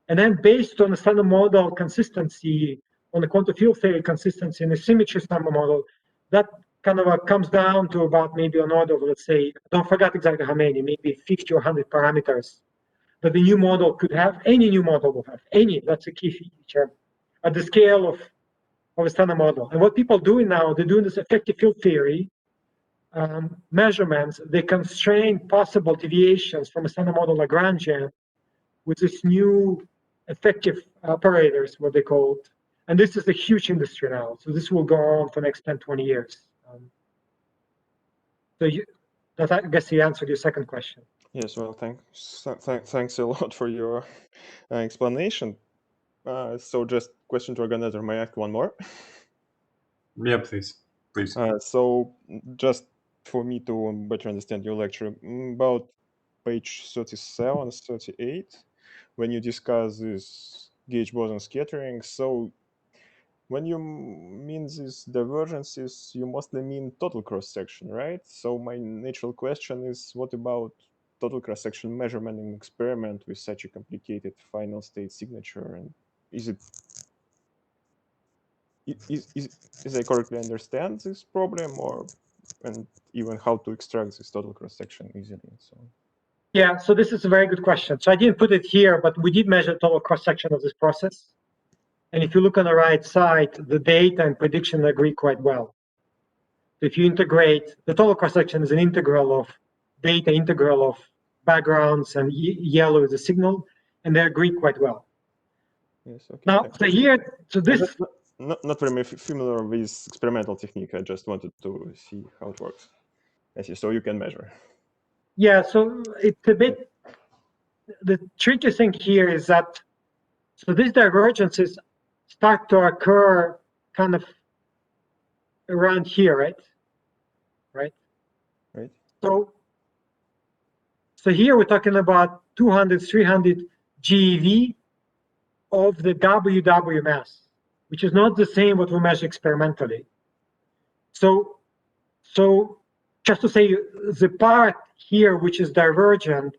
And then based on the standard model consistency, on the quantum field theory consistency and the symmetry standard model, that kind of comes down to about maybe an order of, let's say, don't forget exactly how many, maybe 50 or 100 parameters that the new model could have, any new model will have, that's a key feature, at the scale of a standard model. And what people are doing now, they're doing this effective field theory, measurements, they constrain possible deviations from a standard model Lagrangian with this new effective operators, what they called. And this is a huge industry now. So this will go on for the next 10, 20 years. I guess you answered your second question. Yes, well, thanks a lot for your explanation. So just question to organizer, may I ask one more? Yeah, please. So just for me to better understand your lecture, about page 37, 38, when you discuss this gauge boson scattering, so when you mean these divergences, you mostly mean total cross-section, right? So my natural question is, what about total cross-section measurement in experiment with such a complicated final state signature? And is it is I correctly understand this problem, or and even how to extract this total cross-section easily and so on? Yeah, so this is a very good question. So I didn't put it here, but we did measure total cross-section of this process. And if you look on the right side, the data and prediction agree quite well. If you integrate, the total cross-section is an integral of data, integral of backgrounds, and yellow is a signal, and they agree quite well. Yes, okay. Now, so here, so this... Not very familiar with experimental technique. I just wanted to see how it works. I see, so you can measure. Yeah, so it's a bit, the tricky thing here is that, so these divergences start to occur kind of around here, right? Right. So here we're talking about 200, 300 GeV of the WW mass, which is not the same what we measure experimentally. So just to say, the part here which is divergent,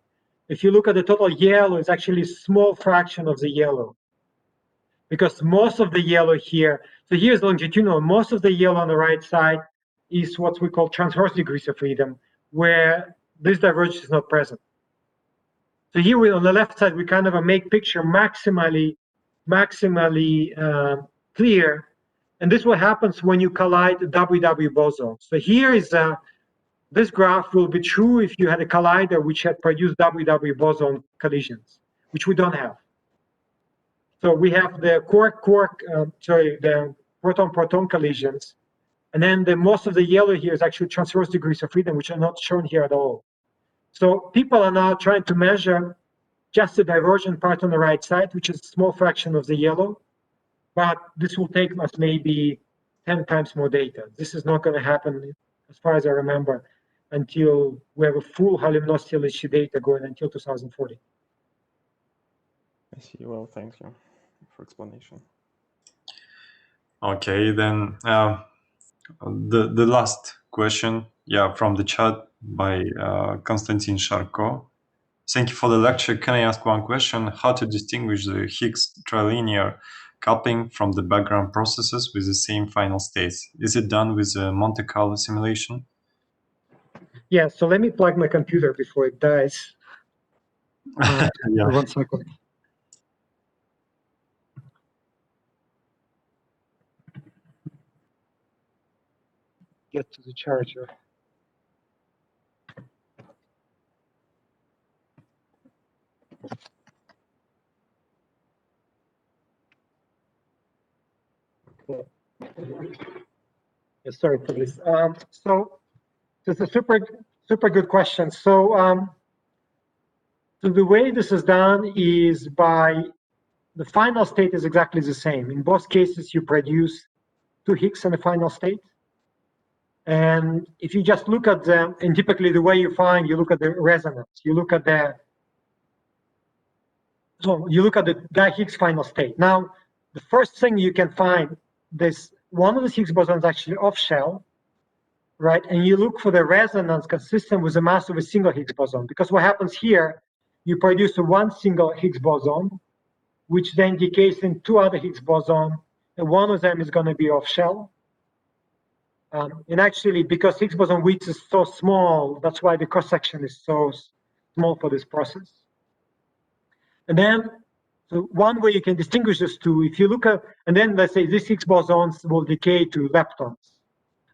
if you look at the total yellow, it's actually a small fraction of the yellow. Because most of the yellow here, so here's longitudinal, most of the yellow on the right side is what we call transverse degrees of freedom, where this divergence is not present. So here on the left side, we kind of make picture maximally clear. And this is what happens when you collide the WW boson. So here is this graph will be true if you had a collider which had produced WW boson collisions, which we don't have. So we have the the proton-proton collisions, and then most of the yellow here is actually transverse degrees of freedom, which are not shown here at all. So people are now trying to measure just the divergent part on the right side, which is a small fraction of the yellow, but this will take us maybe 10 times more data. This is not going to happen, as far as I remember, until we have a full high luminosity LHC data going until 2040. I see. Well, thank you for explanation. Okay, then the last question, from the chat by Konstantin Sharko. Thank you for the lecture. Can I ask one question? How to distinguish the Higgs trilinear coupling from the background processes with the same final states? Is it done with a Monte Carlo simulation? Yeah, so let me plug my computer before it dies. Yeah. 1 second. Get to the charger. Yeah, sorry for this. So it's a super good question. So the way this is done is by the final state is exactly the same. In both cases, you produce 2 Higgs in the final state. And if you just look at them, and typically the way you look at the resonance, you look at the Higgs final state. Now, the first thing you can find, one of the Higgs bosons actually off shell, right? And you look for the resonance consistent with the mass of a single Higgs boson, because what happens here, you produce one single Higgs boson, which then decays in 2 other Higgs boson, and one of them is going to be off shell. And actually, because Higgs boson width is so small, that's why the cross section is so small for this process. And then, so one way you can distinguish these two, if you look at, and then let's say these Higgs bosons will decay to leptons.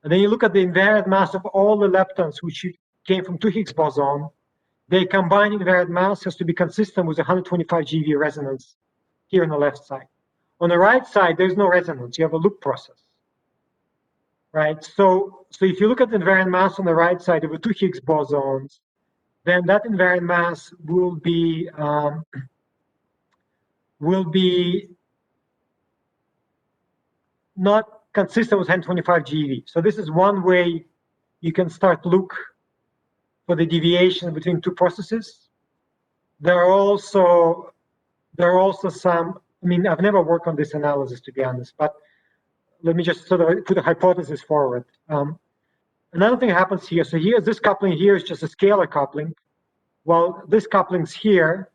And then you look at the invariant mass of all the leptons, which came from 2 Higgs boson. They combined invariant mass has to be consistent with 125 GeV resonance here on the left side. On the right side, there's no resonance. You have a loop process, right? So if you look at the invariant mass on the right side of the 2 Higgs bosons, then that invariant mass will be not consistent with 125 GeV. So this is one way you can start look for the deviation between two processes. There are also some, I mean, I've never worked on this analysis, to be honest, but let me just sort of put a hypothesis forward. Another thing happens here. So here, this coupling here is just a scalar coupling. Well, this couplings here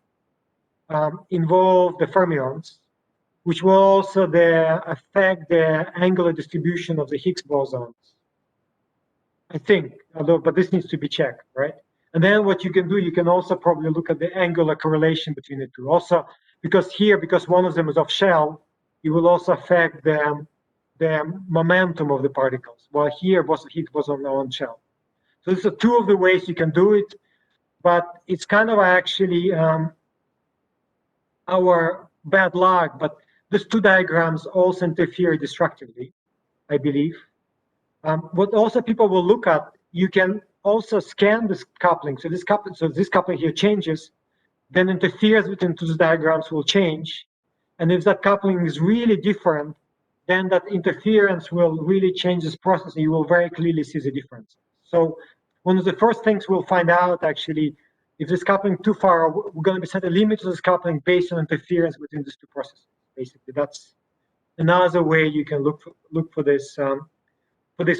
involve the fermions, which will also affect the angular distribution of the Higgs bosons, I think, but this needs to be checked, right? And then what you can do, you can also probably look at the angular correlation between the two. Also, because one of them is off shell, it will also affect the momentum of the particles. While here, both Higgs boson are on shell. So these are two of the ways you can do it, but it's kind of actually our bad luck. But these two diagrams also interfere destructively, I believe. What also people will look at, you can also scan this coupling. So this coupling here changes, then interference between two diagrams will change. And if that coupling is really different, then that interference will really change this process, and you will very clearly see the difference. So one of the first things we'll find out, actually, if this coupling too far, we're going to be set a limit to this coupling based on interference between these two processes. Basically, that's another way you can look for this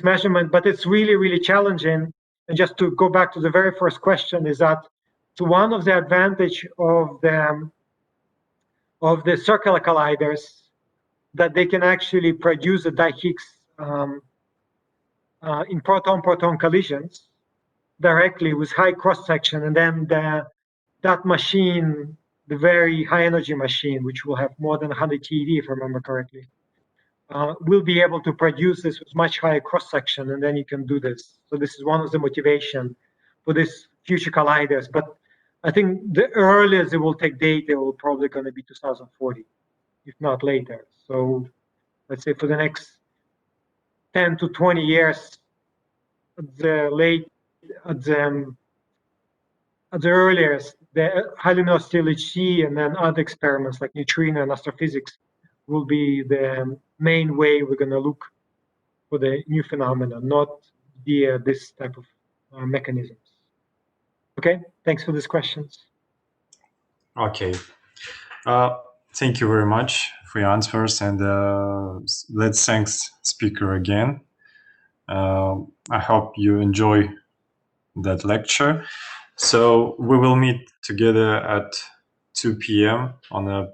measurement. But it's really, really challenging. And just to go back to the very first question, is that so one of the advantage of the circular colliders that they can actually produce a di-Higgs in proton-proton collisions directly with high cross-section, and then that machine, the very high-energy machine, which will have more than 100 TeV, if I remember correctly, will be able to produce this with much higher cross-section, and then you can do this. So this is one of the motivation for this future colliders. But I think the earliest it will take data will probably going to be 2040, if not later. So let's say for the next 10 to 20 years, at the earliest, the highly luminous LHC and then other experiments like neutrino and astrophysics will be the main way we're going to look for the new phenomena, not via this type of mechanisms. Okay, thanks for these questions. Okay. Thank you very much for your answers, and let's thank speaker again. I hope you enjoy that lecture. So we will meet together at 2 p.m. on a